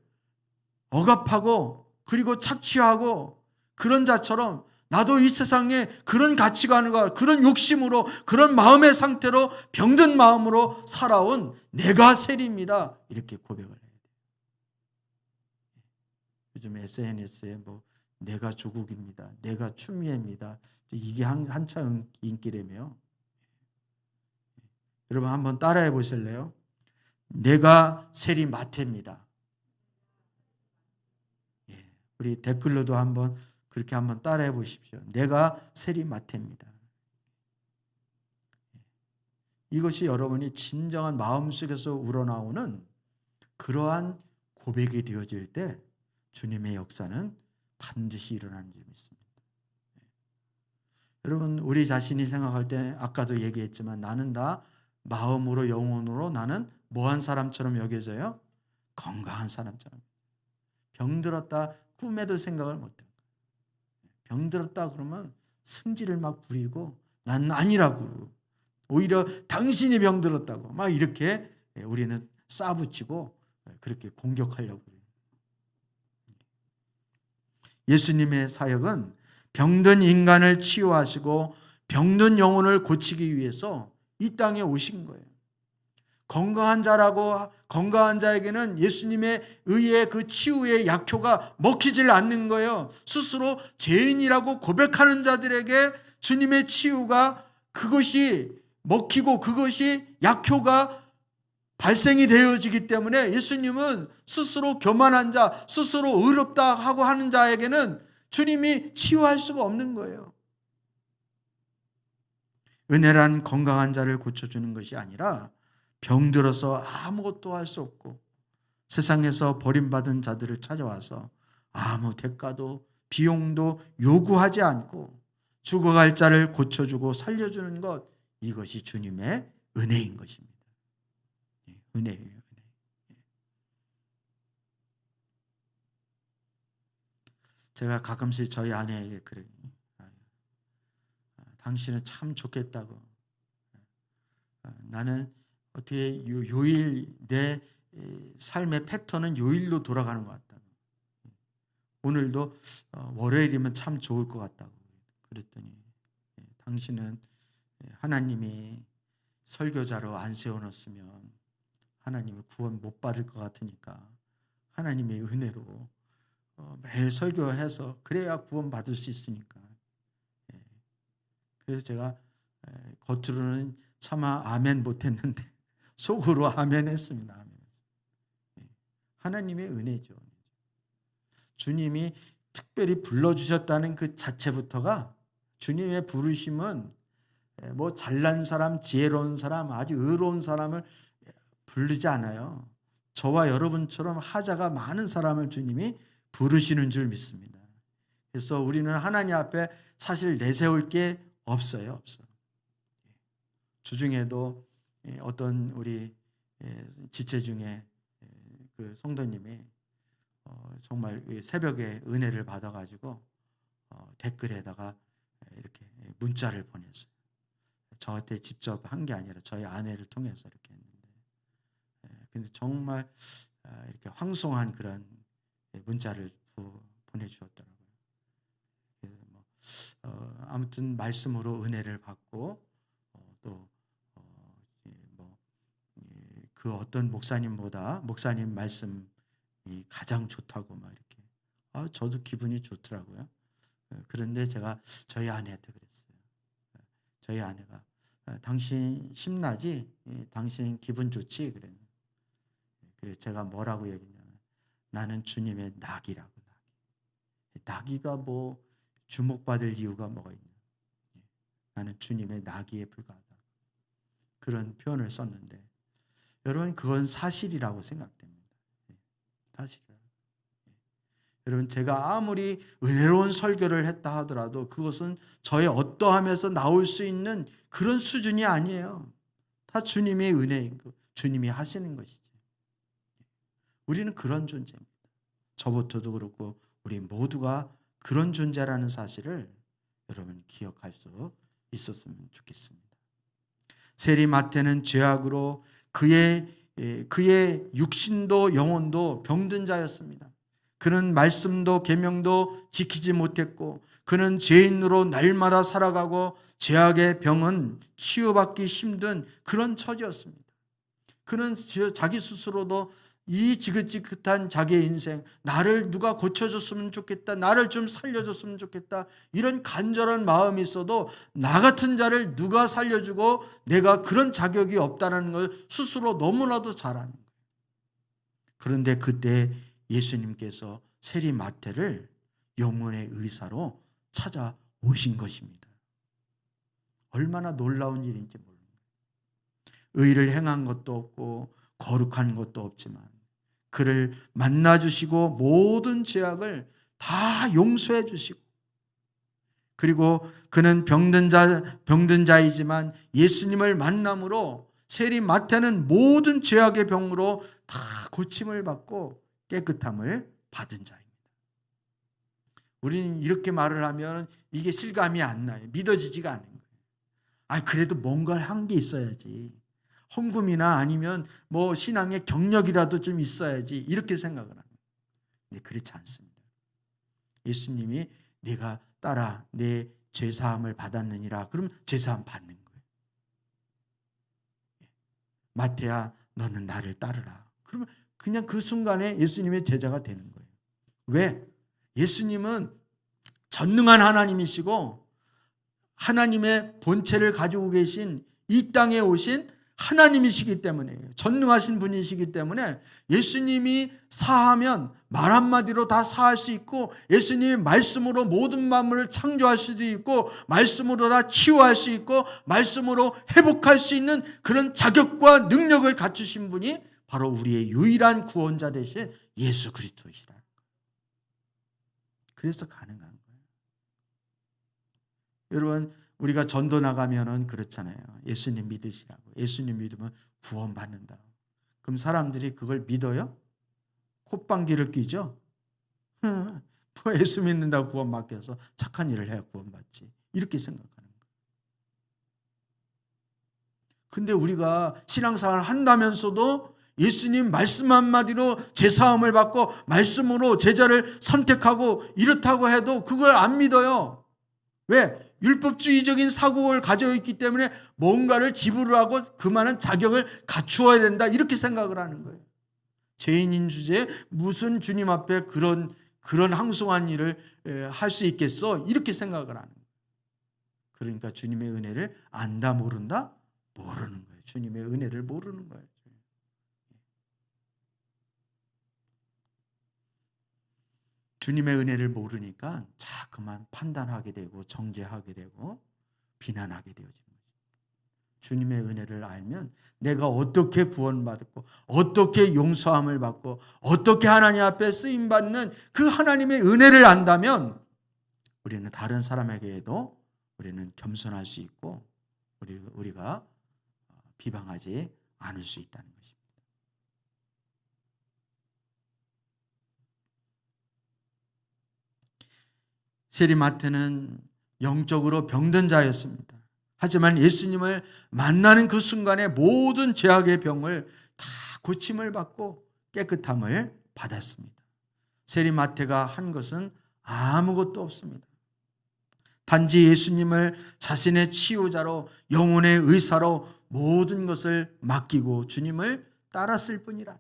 억압하고 그리고 착취하고 그런 자처럼 나도 이 세상에 그런 가치관과 그런 욕심으로, 그런 마음의 상태로, 병든 마음으로 살아온 내가 세리입니다. 이렇게 고백을 해야 돼요. 요즘 SNS에 내가 조국입니다, 내가 추미애입니다, 이게 한참 인기라며. 여러분 한번 따라해 보실래요? 내가 세리 마태입니다. 우리 댓글로도 그렇게 한번 따라해 보십시오. 내가 세리 마태입니다. 이것이 여러분이 진정한 마음속에서 우러나오는 그러한 고백이 되어질 때 주님의 역사는 반드시 일어나는 줄 믿습니다. 여러분, 우리 자신이 생각할 때 아까도 얘기했지만 나는 다 마음으로 영혼으로 나는 뭐한 사람처럼 여겨져요? 건강한 사람처럼. 병들었다 꿈에도 생각을 못해요. 병들었다 그러면 승질을 막 부리고 난 아니라고, 오히려 당신이 병들었다고 막 이렇게 우리는 싸붙이고 그렇게 공격하려고 해요. 예수님의 사역은 병든 인간을 치유하시고 병든 영혼을 고치기 위해서 이 땅에 오신 거예요. 건강한 자에게는 예수님의 의의 그 치유의 약효가 먹히질 않는 거예요. 스스로 죄인이라고 고백하는 자들에게 주님의 치유가, 그것이 먹히고 그것이 약효가 발생이 되어지기 때문에 예수님은 스스로 교만한 자, 스스로 의롭다 하고 하는 자에게는 주님이 치유할 수가 없는 거예요. 은혜란 건강한 자를 고쳐주는 것이 아니라 병들어서 아무것도 할 수 없고 세상에서 버림받은 자들을 찾아와서 아무 대가도 비용도 요구하지 않고 죽어갈 자를 고쳐주고 살려주는 것, 이것이 주님의 은혜인 것입니다. 은혜예요, 은혜. 제가 가끔씩 저희 아내에게 그래요. 당신은 참 좋겠다고. 나는 어떻게 요일, 내 삶의 패턴은 요일로 돌아가는 것 같다고. 오늘도 월요일이면 참 좋을 것 같다고 그랬더니, 당신은 하나님이 설교자로 안 세워놓았으면 하나님이 구원 못 받을 것 같으니까 하나님의 은혜로 매일 설교해서 그래야 구원 받을 수 있으니까. 그래서 제가 겉으로는 차마 아멘 못했는데 속으로 아멘 했습니다. 아멘. 하나님의 은혜죠. 주님이 특별히 불러주셨다는 그 자체부터가, 주님의 부르심은 잘난 사람, 지혜로운 사람, 아주 의로운 사람을 부르지 않아요. 저와 여러분처럼 하자가 많은 사람을 주님이 부르시는 줄 믿습니다. 그래서 우리는 하나님 앞에 사실 내세울 게 없어요. 주중에도 어떤 우리 지체 중에 그 성도님이 정말 새벽에 은혜를 받아가지고 댓글에다가 이렇게 문자를 보냈어요. 저한테 직접 한 게 아니라 저희 아내를 통해서 이렇게 했는데, 근데 정말 이렇게 황송한 그런 문자를 보내주셨더라고요. 아무튼 말씀으로 은혜를 받고 또 그 어떤 목사님보다 목사님 말씀이 가장 좋다고 막 이렇게, 저도 기분이 좋더라고요. 그런데 제가 저희 아내한테 그랬어요. 저희 아내가 당신 심나지? 당신 기분 좋지? 그래요. 그래서 제가 뭐라고 얘기했냐면, 나는 주님의 낙이라고. 낙이가 주목받을 이유가 뭐가 있냐? 나는 주님의 낙이에 불과하다. 그런 표현을 썼는데 여러분 그건 사실이라고 생각됩니다. 사실이라고. 여러분 제가 아무리 은혜로운 설교를 했다 하더라도 그것은 저의 어떠함에서 나올 수 있는 그런 수준이 아니에요. 다 주님의 은혜인 거, 주님이 하시는 것이죠. 우리는 그런 존재입니다. 저부터도 그렇고 우리 모두가 그런 존재라는 사실을 여러분 기억할 수 있었으면 좋겠습니다. 세리 마태는 죄악으로 그의 육신도 영혼도 병든 자였습니다. 그는 말씀도 계명도 지키지 못했고 그는 죄인으로 날마다 살아가고 죄악의 병은 치유받기 힘든 그런 처지였습니다. 그는 자기 스스로도 이 지긋지긋한 자기의 인생, 나를 누가 고쳐줬으면 좋겠다, 나를 좀 살려줬으면 좋겠다, 이런 간절한 마음이 있어도 나 같은 자를 누가 살려주고 내가 그런 자격이 없다는 걸 스스로 너무나도 잘 아는 거예요. 그런데 그때 예수님께서 세리 마태를 영혼의 의사로 찾아오신 것입니다. 얼마나 놀라운 일인지 모릅니다. 의를 행한 것도 없고 거룩한 것도 없지만 그를 만나주시고 모든 죄악을 다 용서해 주시고 그리고 그는 병든 자이지만 예수님을 만남으로 세리 마태는 모든 죄악의 병으로 다 고침을 받고 깨끗함을 받은 자입니다. 우리는 이렇게 말을 하면 이게 실감이 안 나요. 믿어지지가 않는 거예요. 그래도 뭔가를 한 게 있어야지. 헌금이나 아니면 뭐 신앙의 경력이라도 좀 있어야지 이렇게 생각을 합니다. 근데 그렇지 않습니다. 예수님이 내가 따라 내 죄사함을 받았느니라. 그럼 죄사함 받는 거예요. 마태야 너는 나를 따르라. 그러면 그냥 그 순간에 예수님의 제자가 되는 거예요. 왜? 예수님은 전능한 하나님이시고 하나님의 본체를 가지고 계신 이 땅에 오신 하나님이시기 때문에 전능하신 분이시기 때문에 예수님이 사하면 말 한마디로 다 사할 수 있고 예수님이 말씀으로 모든 만물을 창조할 수도 있고 말씀으로 다 치유할 수 있고 말씀으로 회복할 수 있는 그런 자격과 능력을 갖추신 분이 바로 우리의 유일한 구원자 되신 예수 그리스도시라. 그래서 가능한 거예요. 여러분 우리가 전도 나가면은 그렇잖아요. 예수님 믿으시라고. 예수님 믿으면 구원받는다. 그럼 사람들이 그걸 믿어요? 콧방귀를 뀌죠? 뭐 예수 믿는다고 구원받겠어. 착한 일을 해야 구원받지. 이렇게 생각하는 거예요. 근데 우리가 신앙생활을 한다면서도 예수님 말씀 한마디로 죄사함을 받고 말씀으로 제자를 선택하고 이렇다고 해도 그걸 안 믿어요. 왜? 율법주의적인 사고를 가지고 있기 때문에 뭔가를 지불을 하고 그만한 자격을 갖추어야 된다 이렇게 생각을 하는 거예요. 죄인인 주제에 무슨 주님 앞에 그런 항송한 일을 할 수 있겠어 이렇게 생각을 하는 거예요. 그러니까 주님의 은혜를 안다 모른다? 모르는 거예요. 주님의 은혜를 모르는 거예요. 주님의 은혜를 모르니까 자꾸만 판단하게 되고 정죄하게 되고 비난하게 되어지는 거죠. 주님의 은혜를 알면 내가 어떻게 구원받았고 어떻게 용서함을 받고 어떻게 하나님 앞에 쓰임받는 그 하나님의 은혜를 안다면 우리는 다른 사람에게도 우리는 겸손할 수 있고 우리가 비방하지 않을 수 있다는 것입니다. 세리 마태는 영적으로 병든 자였습니다. 하지만 예수님을 만나는 그 순간에 모든 죄악의 병을 다 고침을 받고 깨끗함을 받았습니다. 세리 마태가 한 것은 아무것도 없습니다. 단지 예수님을 자신의 치유자로 영혼의 의사로 모든 것을 맡기고 주님을 따랐을 뿐이라.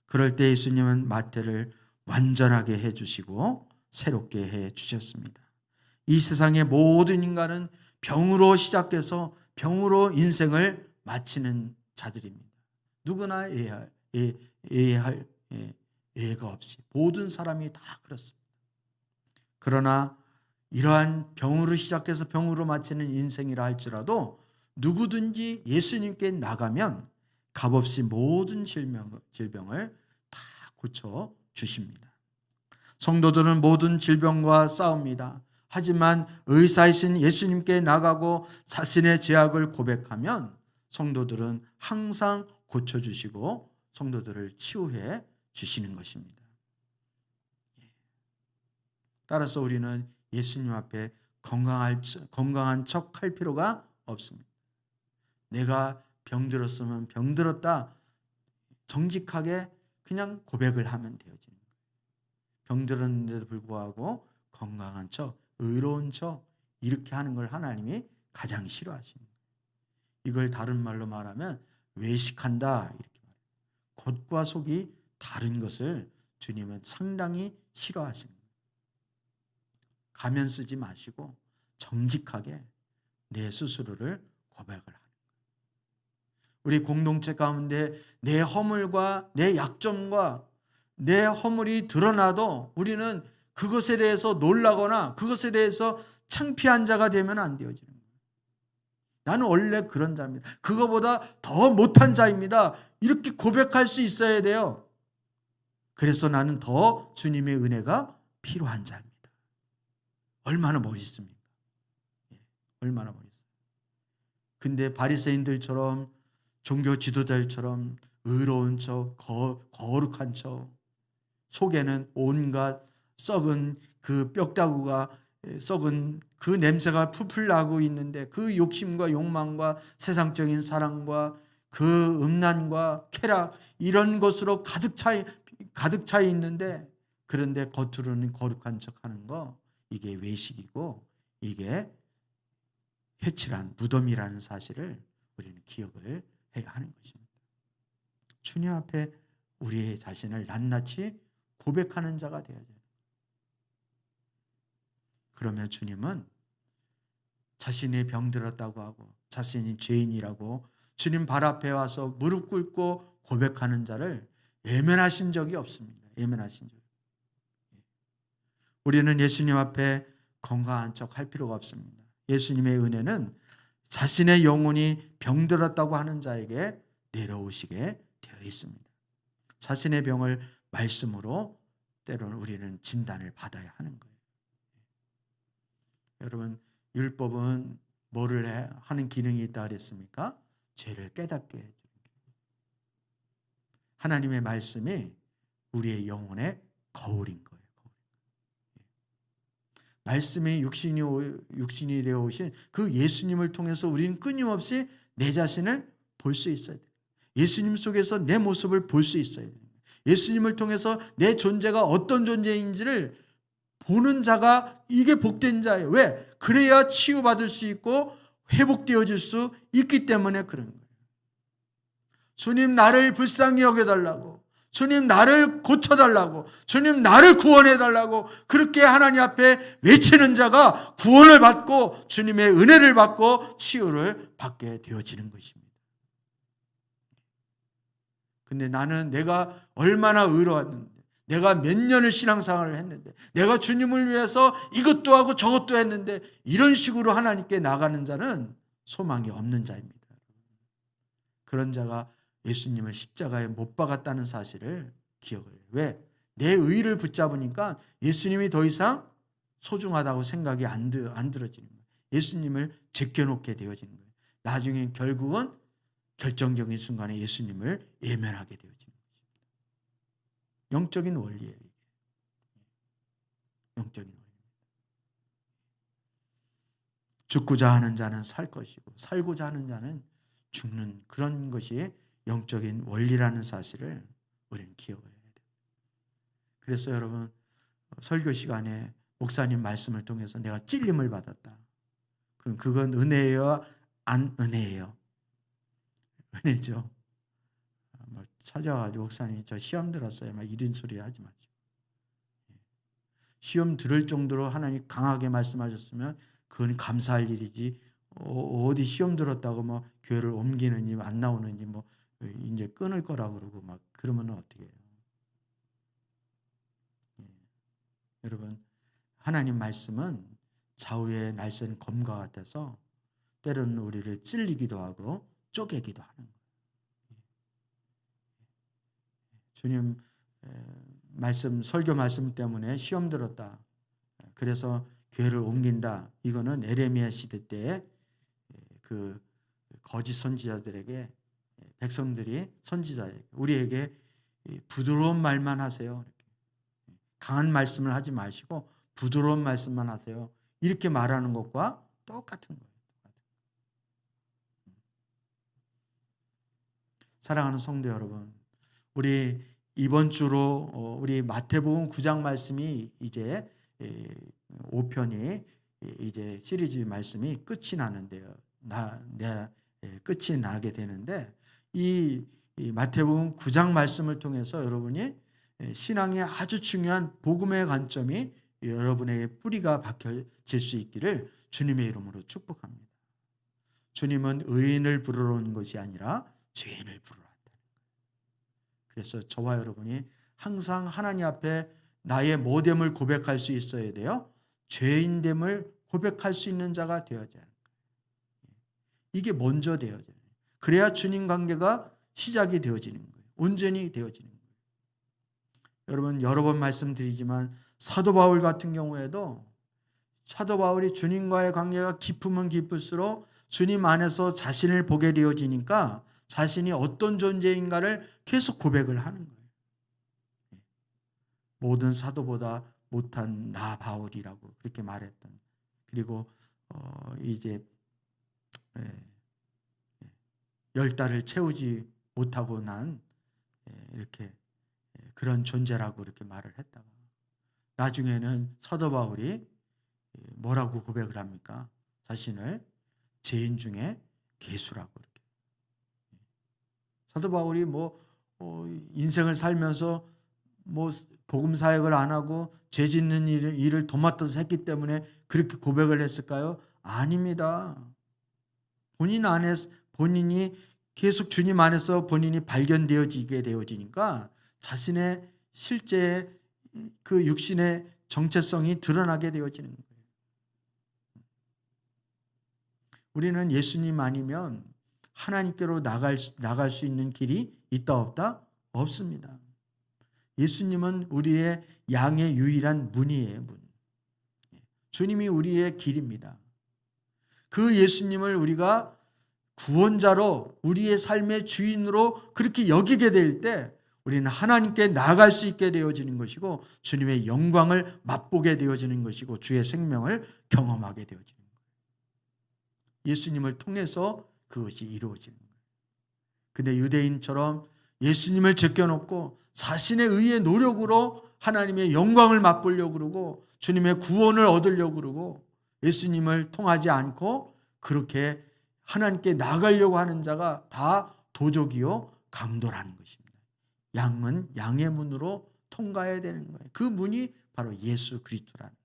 그럴 때 예수님은 마태를 완전하게 해주시고 새롭게 해주셨습니다. 이 세상의 모든 인간은 병으로 시작해서 병으로 인생을 마치는 자들입니다. 누구나 예할 예가 없이 모든 사람이 다 그렇습니다. 그러나 이러한 병으로 시작해서 병으로 마치는 인생이라 할지라도 누구든지 예수님께 나가면 값없이 모든 질병을 다 고쳐 주십니다. 성도들은 모든 질병과 싸웁니다. 하지만 의사이신 예수님께 나가고 자신의 죄악을 고백하면 성도들은 항상 고쳐주시고 성도들을 치유해 주시는 것입니다. 따라서 우리는 예수님 앞에 건강한 척 할 필요가 없습니다. 내가 병들었으면 병들었다 정직하게 그냥 고백을 하면 되어지는 거예요. 병들었는데도 불구하고 건강한 척, 의로운 척 이렇게 하는 걸 하나님이 가장 싫어하십니다. 이걸 다른 말로 말하면 외식한다 이렇게 말해요. 겉과 속이 다른 것을 주님은 상당히 싫어하십니다. 가면 쓰지 마시고 정직하게 내 스스로를 고백을 하는 거예요. 우리 공동체 가운데 내 허물과 내 약점과 내 허물이 드러나도 우리는 그것에 대해서 놀라거나 그것에 대해서 창피한 자가 되면 안 되어지는 거예요. 나는 원래 그런 자입니다. 그거보다 더 못한 자입니다. 이렇게 고백할 수 있어야 돼요. 그래서 나는 더 주님의 은혜가 필요한 자입니다. 얼마나 멋있습니까? 얼마나 멋있어요. 근데 바리새인들처럼 종교 지도자들처럼 의로운 척, 거룩한 척, 속에는 온갖 썩은 그 뼈다구가 썩은 그 냄새가 풀풀 나고 있는데 그 욕심과 욕망과 세상적인 사랑과 그 음란과 쾌락 이런 것으로 가득 차 있는데 그런데 겉으로는 거룩한 척하는 거 이게 외식이고 이게 회칠한 무덤이라는 사실을 우리는 기억을 해야 하는 것입니다. 주님 앞에 우리의 자신을 낱낱이 고백하는 자가 되어야 돼요. 그러면 주님은 자신이 병들었다고 하고 자신이 죄인이라고 주님 발 앞에 와서 무릎 꿇고 고백하는 자를 예면하신 적이 없습니다. 예면하신 적. 우리는 예수님 앞에 건강한 척 할 필요가 없습니다. 예수님의 은혜는 자신의 영혼이 병들었다고 하는 자에게 내려오시게 되어 있습니다. 자신의 병을 말씀으로 때로는 우리는 진단을 받아야 하는 거예요. 여러분, 율법은 뭐를 하는 기능이 있다 그랬습니까? 죄를 깨닫게 해주는 거예요. 하나님의 말씀이 우리의 영혼의 거울인 거예요. 말씀이 육신이 되어 오신 그 예수님을 통해서 우리는 끊임없이 내 자신을 볼 수 있어야 돼요. 예수님 속에서 내 모습을 볼 수 있어야 돼요. 예수님을 통해서 내 존재가 어떤 존재인지를 보는 자가 이게 복된 자예요. 왜? 그래야 치유받을 수 있고 회복되어질 수 있기 때문에 그런 거예요. 주님 나를 불쌍히 여겨달라고, 주님 나를 고쳐달라고, 주님 나를 구원해달라고 그렇게 하나님 앞에 외치는 자가 구원을 받고 주님의 은혜를 받고 치유를 받게 되어지는 것입니다. 근데 나는 내가 얼마나 의로웠는데, 내가 몇 년을 신앙생활을 했는데, 내가 주님을 위해서 이것도 하고 저것도 했는데, 이런 식으로 하나님께 나가는 자는 소망이 없는 자입니다. 그런 자가 예수님을 십자가에 못 박았다는 사실을 기억을 해요. 왜? 내 의를 붙잡으니까 예수님이 더 이상 소중하다고 생각이 안 들어지는 거예요. 예수님을 제껴놓게 되어지는 거예요. 나중에 결국은 결정적인 순간에 예수님을 예면하게 되어지는 것입니다. 영적인 원리예요. 영적인 원리입니다. 죽고자 하는 자는 살 것이고 살고자 하는 자는 죽는 그런 것이 영적인 원리라는 사실을 우리는 기억을 해야 돼요. 그래서 여러분 설교 시간에 목사님 말씀을 통해서 내가 찔림을 받았다. 그럼 그건 은혜예요? 안 은혜예요? 은혜죠. 찾아와가지고 목사님 저 시험 들었어요. 막 이런 소리 하지 마시고. 시험 들을 정도로 하나님 강하게 말씀하셨으면 그건 감사할 일이지. 어디 시험 들었다고 뭐 교회를 옮기느니 안 나오느니 뭐 이제 끊을 거라 그러고 막 그러면 어떻게 해요? 여러분 하나님 말씀은 좌우의 날쌘 검과 같아서 때로는 우리를 찔리기도 하고 쪼개기도 하는 거예요. 주님 말씀, 설교 말씀 때문에 시험 들었다. 그래서 교회를 옮긴다. 이거는 에레미야 시대 때에 그 거짓 선지자들에게, 백성들이 선지자에게, 우리에게 부드러운 말만 하세요. 강한 말씀을 하지 마시고 부드러운 말씀만 하세요. 이렇게 말하는 것과 똑같은 거예요. 사랑하는 성도 여러분, 우리 이번 주로 우리 마태복음 9장 말씀이 이제 5편이 이제 시리즈 말씀이 끝이 나는데요. 끝이 나게 되는데 이 마태복음 9장 말씀을 통해서 여러분이 신앙의 아주 중요한 복음의 관점이 여러분에게 뿌리가 박혀질 수 있기를 주님의 이름으로 축복합니다. 주님은 의인을 부르러 온 것이 아니라 죄인을 부르러 왔다. 그래서 저와 여러분이 항상 하나님 앞에 나의 모됨을 고백할 수 있어야 돼요. 죄인됨을 고백할 수 있는 자가 되어야 하는 거예요. 이게 먼저 되어야 돼요. 그래야 주님 관계가 시작이 되어지는 거예요. 온전히 되어지는 거예요. 여러분 여러 번 말씀드리지만 사도 바울 같은 경우에도 사도 바울이 주님과의 관계가 깊으면 깊을수록 주님 안에서 자신을 보게 되어지니까 자신이 어떤 존재인가를 계속 고백을 하는 거예요. 모든 사도보다 못한 나 바울이라고 그렇게 말했던. 그리고 이제 10달을 채우지 못하고 난 이렇게 그런 존재라고 이렇게 말을 했다가 나중에는 사도 바울이 뭐라고 고백을 합니까? 자신을 죄인 중에 괴수라고 이렇게. 사도 바울이 인생을 살면서 복음 사역을 안 하고 죄 짓는 일을 도맡아서 했기 때문에 그렇게 고백을 했을까요? 아닙니다. 본인이 계속 주님 안에서 본인이 발견되어지게 되어지니까 자신의 실제 그 육신의 정체성이 드러나게 되어지는 거예요. 우리는 예수님 아니면 하나님께로 나갈 수 있는 길이 있다 없다? 없습니다. 예수님은 우리의 양의 유일한 문이에요. 문. 주님이 우리의 길입니다. 그 예수님을 우리가 구원자로 우리의 삶의 주인으로 그렇게 여기게 될 때 우리는 하나님께 나아갈 수 있게 되어지는 것이고 주님의 영광을 맛보게 되어지는 것이고 주의 생명을 경험하게 되어지는 거예요. 예수님을 통해서 그것이 이루어지는 거예요. 근데 유대인처럼 예수님을 제껴놓고 자신의 의의 노력으로 하나님의 영광을 맛보려고 그러고 주님의 구원을 얻으려고 그러고 예수님을 통하지 않고 그렇게 하나님께 나가려고 하는 자가 다 도적이요 강도라는 것입니다. 양은 양의 문으로 통과해야 되는 거예요. 그 문이 바로 예수 그리스도라는 거예요.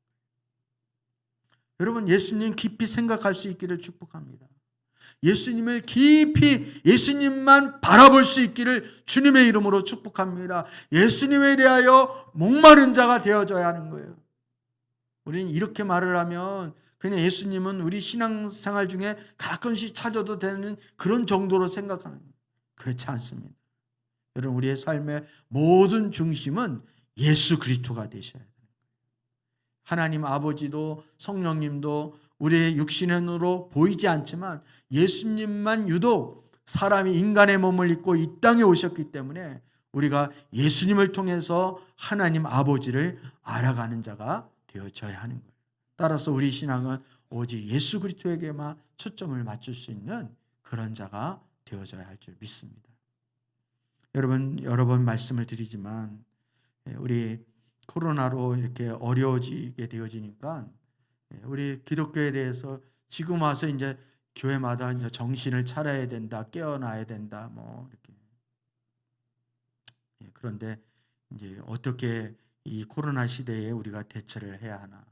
여러분 예수님 깊이 생각할 수 있기를 축복합니다. 예수님을 깊이 예수님만 바라볼 수 있기를 주님의 이름으로 축복합니다. 예수님에 대하여 목마른 자가 되어져야 하는 거예요. 우리는 이렇게 말을 하면 그냥 예수님은 우리 신앙생활 중에 가끔씩 찾아도 되는 그런 정도로 생각하는 거예요. 그렇지 않습니다. 여러분 우리의 삶의 모든 중심은 예수 그리스도가 되셔야 돼요. 하나님 아버지도 성령님도 우리의 육신의 눈으로 보이지 않지만 예수님만 유독 사람이 인간의 몸을 입고 이 땅에 오셨기 때문에 우리가 예수님을 통해서 하나님 아버지를 알아가는 자가 되어져야 하는 거예요. 따라서 우리 신앙은 오직 예수 그리스도에게만 초점을 맞출 수 있는 그런 자가 되어져야 할 줄 믿습니다. 여러분 여러 번 말씀을 드리지만 우리 코로나로 이렇게 어려워지게 되어지니까 우리 기독교에 대해서 지금 와서 이제 교회마다 이제 정신을 차려야 된다, 깨어나야 된다, 이렇게. 그런데 이제 어떻게 이 코로나 시대에 우리가 대처를 해야 하나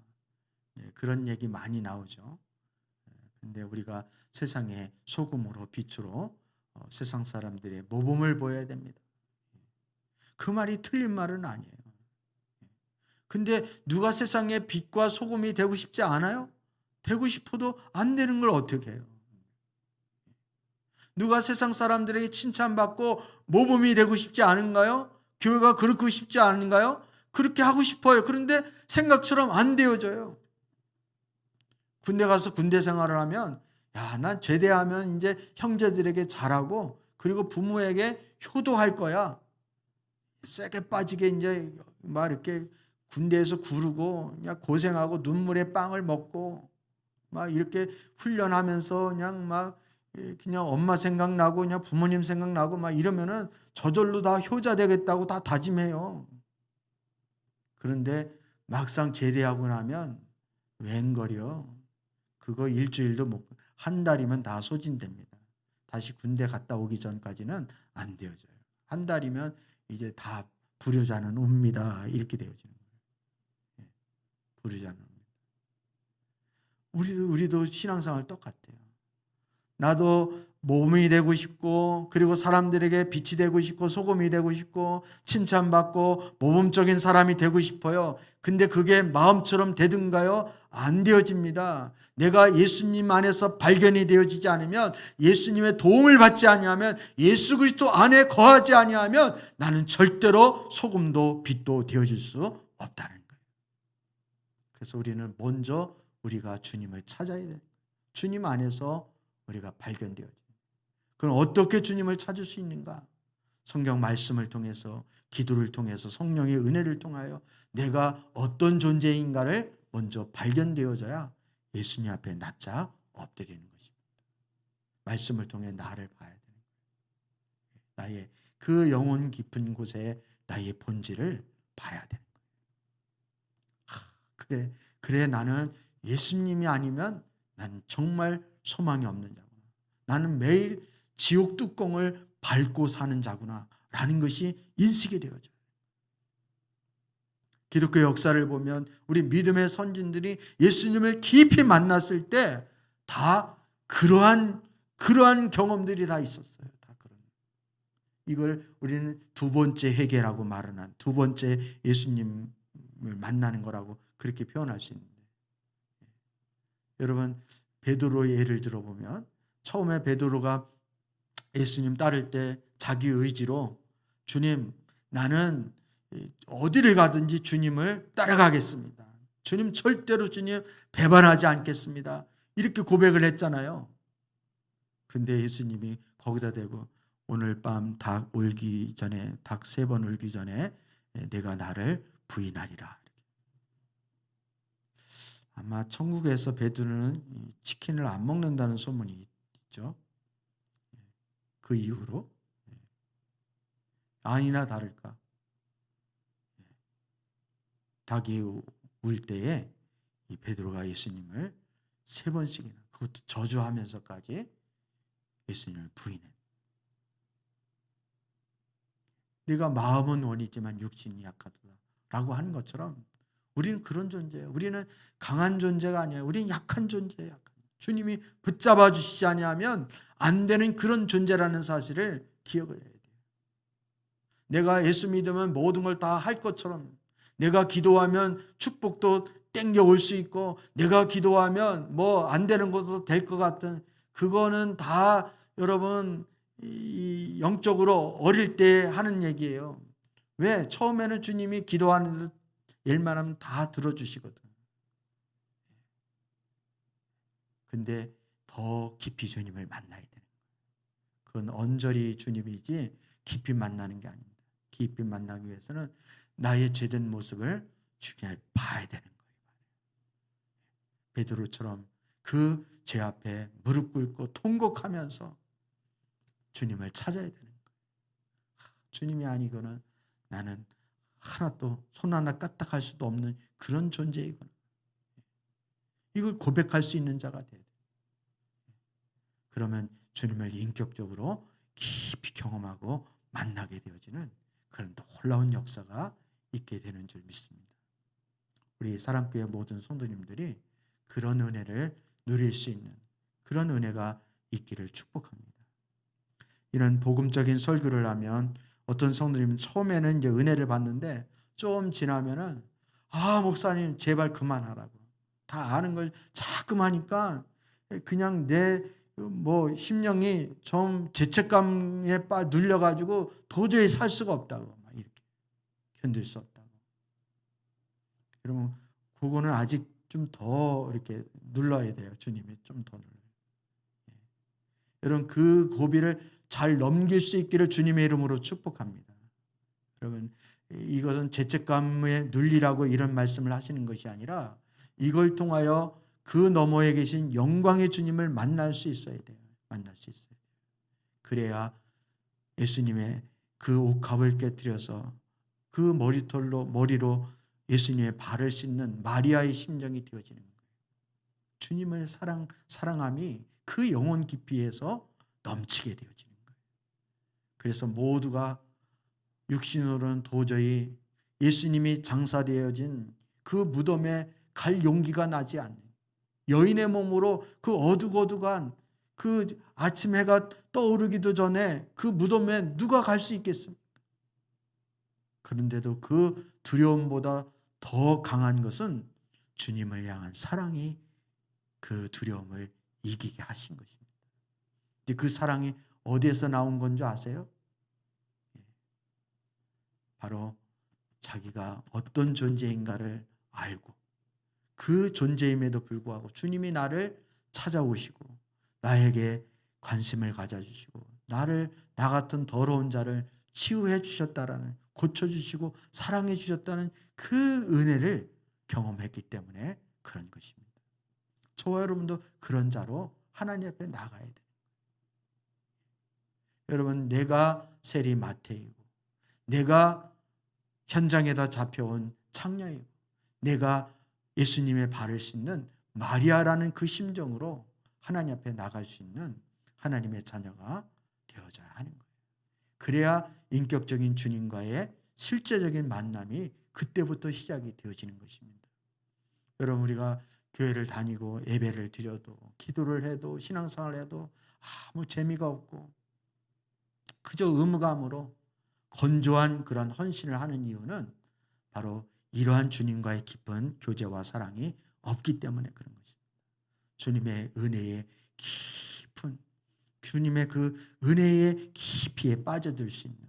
그런 얘기 많이 나오죠. 근데 우리가 세상의 소금으로 빛으로 세상 사람들의 모범을 보여야 됩니다. 그 말이 틀린 말은 아니에요. 근데 누가 세상의 빛과 소금이 되고 싶지 않아요? 되고 싶어도 안 되는 걸 어떻게 해요? 누가 세상 사람들에게 칭찬받고 모범이 되고 싶지 않은가요? 교회가 그렇고 싶지 않은가요? 그렇게 하고 싶어요. 그런데 생각처럼 안 되어져요. 군대 가서 군대 생활을 하면 야, 난 제대하면 이제 형제들에게 잘하고 그리고 부모에게 효도할 거야. 세게 빠지게 이제 막 이렇게 군대에서 구르고 그냥 고생하고 눈물의 빵을 먹고 막 이렇게 훈련하면서 그냥 막 그냥 엄마 생각나고 그냥 부모님 생각나고 막 이러면은 저절로 다 효자 되겠다고 다 다짐해요. 그런데 막상 제대하고 나면 웬걸요. 그거 일주일도 못, 한 달이면 다 소진됩니다. 다시 군대 갔다 오기 전까지는 안 되어져요. 한 달이면 이제 다 불효자는 옵니다. 이렇게 되어지는 거예요. 불효자는 옵니다. 우리도 신앙생활 똑같아요. 나도 몸이 되고 싶고 그리고 사람들에게 빛이 되고 싶고 소금이 되고 싶고 칭찬받고 모범적인 사람이 되고 싶어요. 근데 그게 마음처럼 되든가요? 안 되어집니다. 내가 예수님 안에서 발견이 되어지지 않으면 예수님의 도움을 받지 아니하면 예수 그리스도 안에 거하지 아니하면 나는 절대로 소금도 빛도 되어질 수 없다는 거예요. 그래서 우리는 먼저 우리가 주님을 찾아야 돼요. 주님 안에서 우리가 발견되어져요. 그럼 어떻게 주님을 찾을 수 있는가? 성경 말씀을 통해서 기도를 통해서 성령의 은혜를 통하여 내가 어떤 존재인가를 먼저 발견되어져야 예수님 앞에 납작 엎드리는 것입니다. 말씀을 통해 나를 봐야 되는 거예요. 나의 그 영혼 깊은 곳에 나의 본질을 봐야 되는 거예요. 그래 나는 예수님이 아니면 나는 정말 소망이 없는 자구나. 나는 매일 지옥 뚜껑을 밟고 사는 자구나 라는 것이 인식이 되어져요. 기독교 역사를 보면 우리 믿음의 선진들이 예수님을 깊이 만났을 때 다 그러한 경험들이 다 있었어요. 다 그런. 이걸 우리는 두 번째 회개라고 말하는 두 번째 예수님을 만나는 거라고 그렇게 표현할 수 있는데, 여러분 베드로의 예를 들어보면 처음에 베드로가 예수님 따를 때 자기 의지로 주님 나는 어디를 가든지 주님을 따라가겠습니다. 주님 절대로 주님 배반하지 않겠습니다. 이렇게 고백을 했잖아요. 근데 예수님이 거기다 대고 오늘 밤 닭 울기 전에 닭 3번 울기 전에 내가 나를 부인하리라. 아마 천국에서 베드로는 치킨을 안 먹는다는 소문이 있죠. 그 이후로 아니나 다를까 닭이 울 때에 이 베드로가 예수님을 3번씩이나 그것도 저주하면서까지 예수님을 부인해. 네가 마음은 원이지만 육신이 약하다라고 하는 것처럼 우리는 그런 존재예요. 우리는 강한 존재가 아니에요. 우리는 약한 존재예요. 주님이 붙잡아 주시지 아니하면 안 되는 그런 존재라는 사실을 기억을 해야 돼요. 내가 예수 믿으면 모든 걸 다 할 것처럼, 내가 기도하면 축복도 땡겨올 수 있고, 내가 기도하면 뭐 안 되는 것도 될 것 같은, 그거는 다 여러분 이 영적으로 어릴 때 하는 얘기예요. 왜? 처음에는 주님이 기도하는 일만 하면 다 들어주시거든. 근데 더 깊이 주님을 만나야 되는 거예요. 그건 언저리 주님이지 깊이 만나는 게 아닙니다. 깊이 만나기 위해서는 나의 죄된 모습을 주님을 봐야 되는 거예요. 베드로처럼 그 죄 앞에 무릎 꿇고 통곡하면서 주님을 찾아야 되는 거예요. 주님이 아니고는 나는 하나도 손 하나 까딱할 수도 없는 그런 존재이구나. 이걸 고백할 수 있는 자가 돼야 돼요. 그러면 주님을 인격적으로 깊이 경험하고 만나게 되어지는 그런 놀라운 역사가 있게 되는 줄 믿습니다. 우리 사랑교회 모든 성도님들이 그런 은혜를 누릴 수 있는 그런 은혜가 있기를 축복합니다. 이런 복음적인 설교를 하면 어떤 성도님은 처음에는 이제 은혜를 받는데 좀 지나면은 목사님 제발 그만하라고 다 아는 걸 자꾸 하니까 그냥 내 심령이 좀 죄책감에 눌려 가지고 도저히 살 수가 없다고 막 이렇게 견딜 수 없다고. 여러분 그거는 아직 좀 더 이렇게 눌러야 돼요. 주님이 좀 더 눌러요. 여러분 그 고비를 잘 넘길 수 있기를 주님의 이름으로 축복합니다. 여러분 이것은 죄책감에 눌리라고 이런 말씀을 하시는 것이 아니라 이걸 통하여 그 너머에 계신 영광의 주님을 만날 수 있어야 돼요. 만날 수 있어야 돼요. 그래야 예수님의 그 옷갑을 깨뜨려서 그 머리로 예수님의 발을 씻는 마리아의 심정이 되어지는 거예요. 주님을 사랑함이 그 영혼 깊이에서 넘치게 되어지는 거예요. 그래서 모두가 육신으로는 도저히 예수님이 장사되어진 그 무덤에 갈 용기가 나지 않는 여인의 몸으로 그 어둑어둑한 그 아침 해가 떠오르기도 전에 그 무덤에 누가 갈 수 있겠습니까? 그런데도 그 두려움보다 더 강한 것은 주님을 향한 사랑이 그 두려움을 이기게 하신 것입니다. 근데 그 사랑이 어디에서 나온 건지 아세요? 바로 자기가 어떤 존재인가를 알고 그 존재임에도 불구하고 주님이 나를 찾아오시고 나에게 관심을 가져주시고 나 같은 더러운 자를 치유해 주셨다라는, 고쳐주시고 사랑해 주셨다는 그 은혜를 경험했기 때문에 그런 것입니다. 저와 여러분도 그런 자로 하나님 앞에 나가야 돼요. 여러분 내가 세리 마태이고 내가 현장에다 잡혀온 창녀이고 내가 예수님의 발을 씻는 마리아라는 그 심정으로 하나님 앞에 나갈 수 있는 하나님의 자녀가 되어져야 하는 거예요. 그래야 인격적인 주님과의 실제적인 만남이 그때부터 시작이 되어지는 것입니다. 여러분 우리가 교회를 다니고 예배를 드려도 기도를 해도 신앙생활을 해도 아무 재미가 없고 그저 의무감으로 건조한 그런 헌신을 하는 이유는 바로 이러한 주님과의 깊은 교제와 사랑이 없기 때문에 그런 것입니다. 주님의 은혜의 깊은, 주님의 그 은혜의 깊이에 빠져들 수 있는,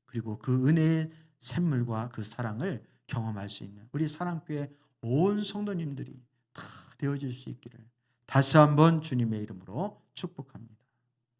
그리고 그 은혜의 샘물과 그 사랑을 경험할 수 있는 우리 사랑교회 온 성도님들이 다 되어질 수 있기를 다시 한번 주님의 이름으로 축복합니다.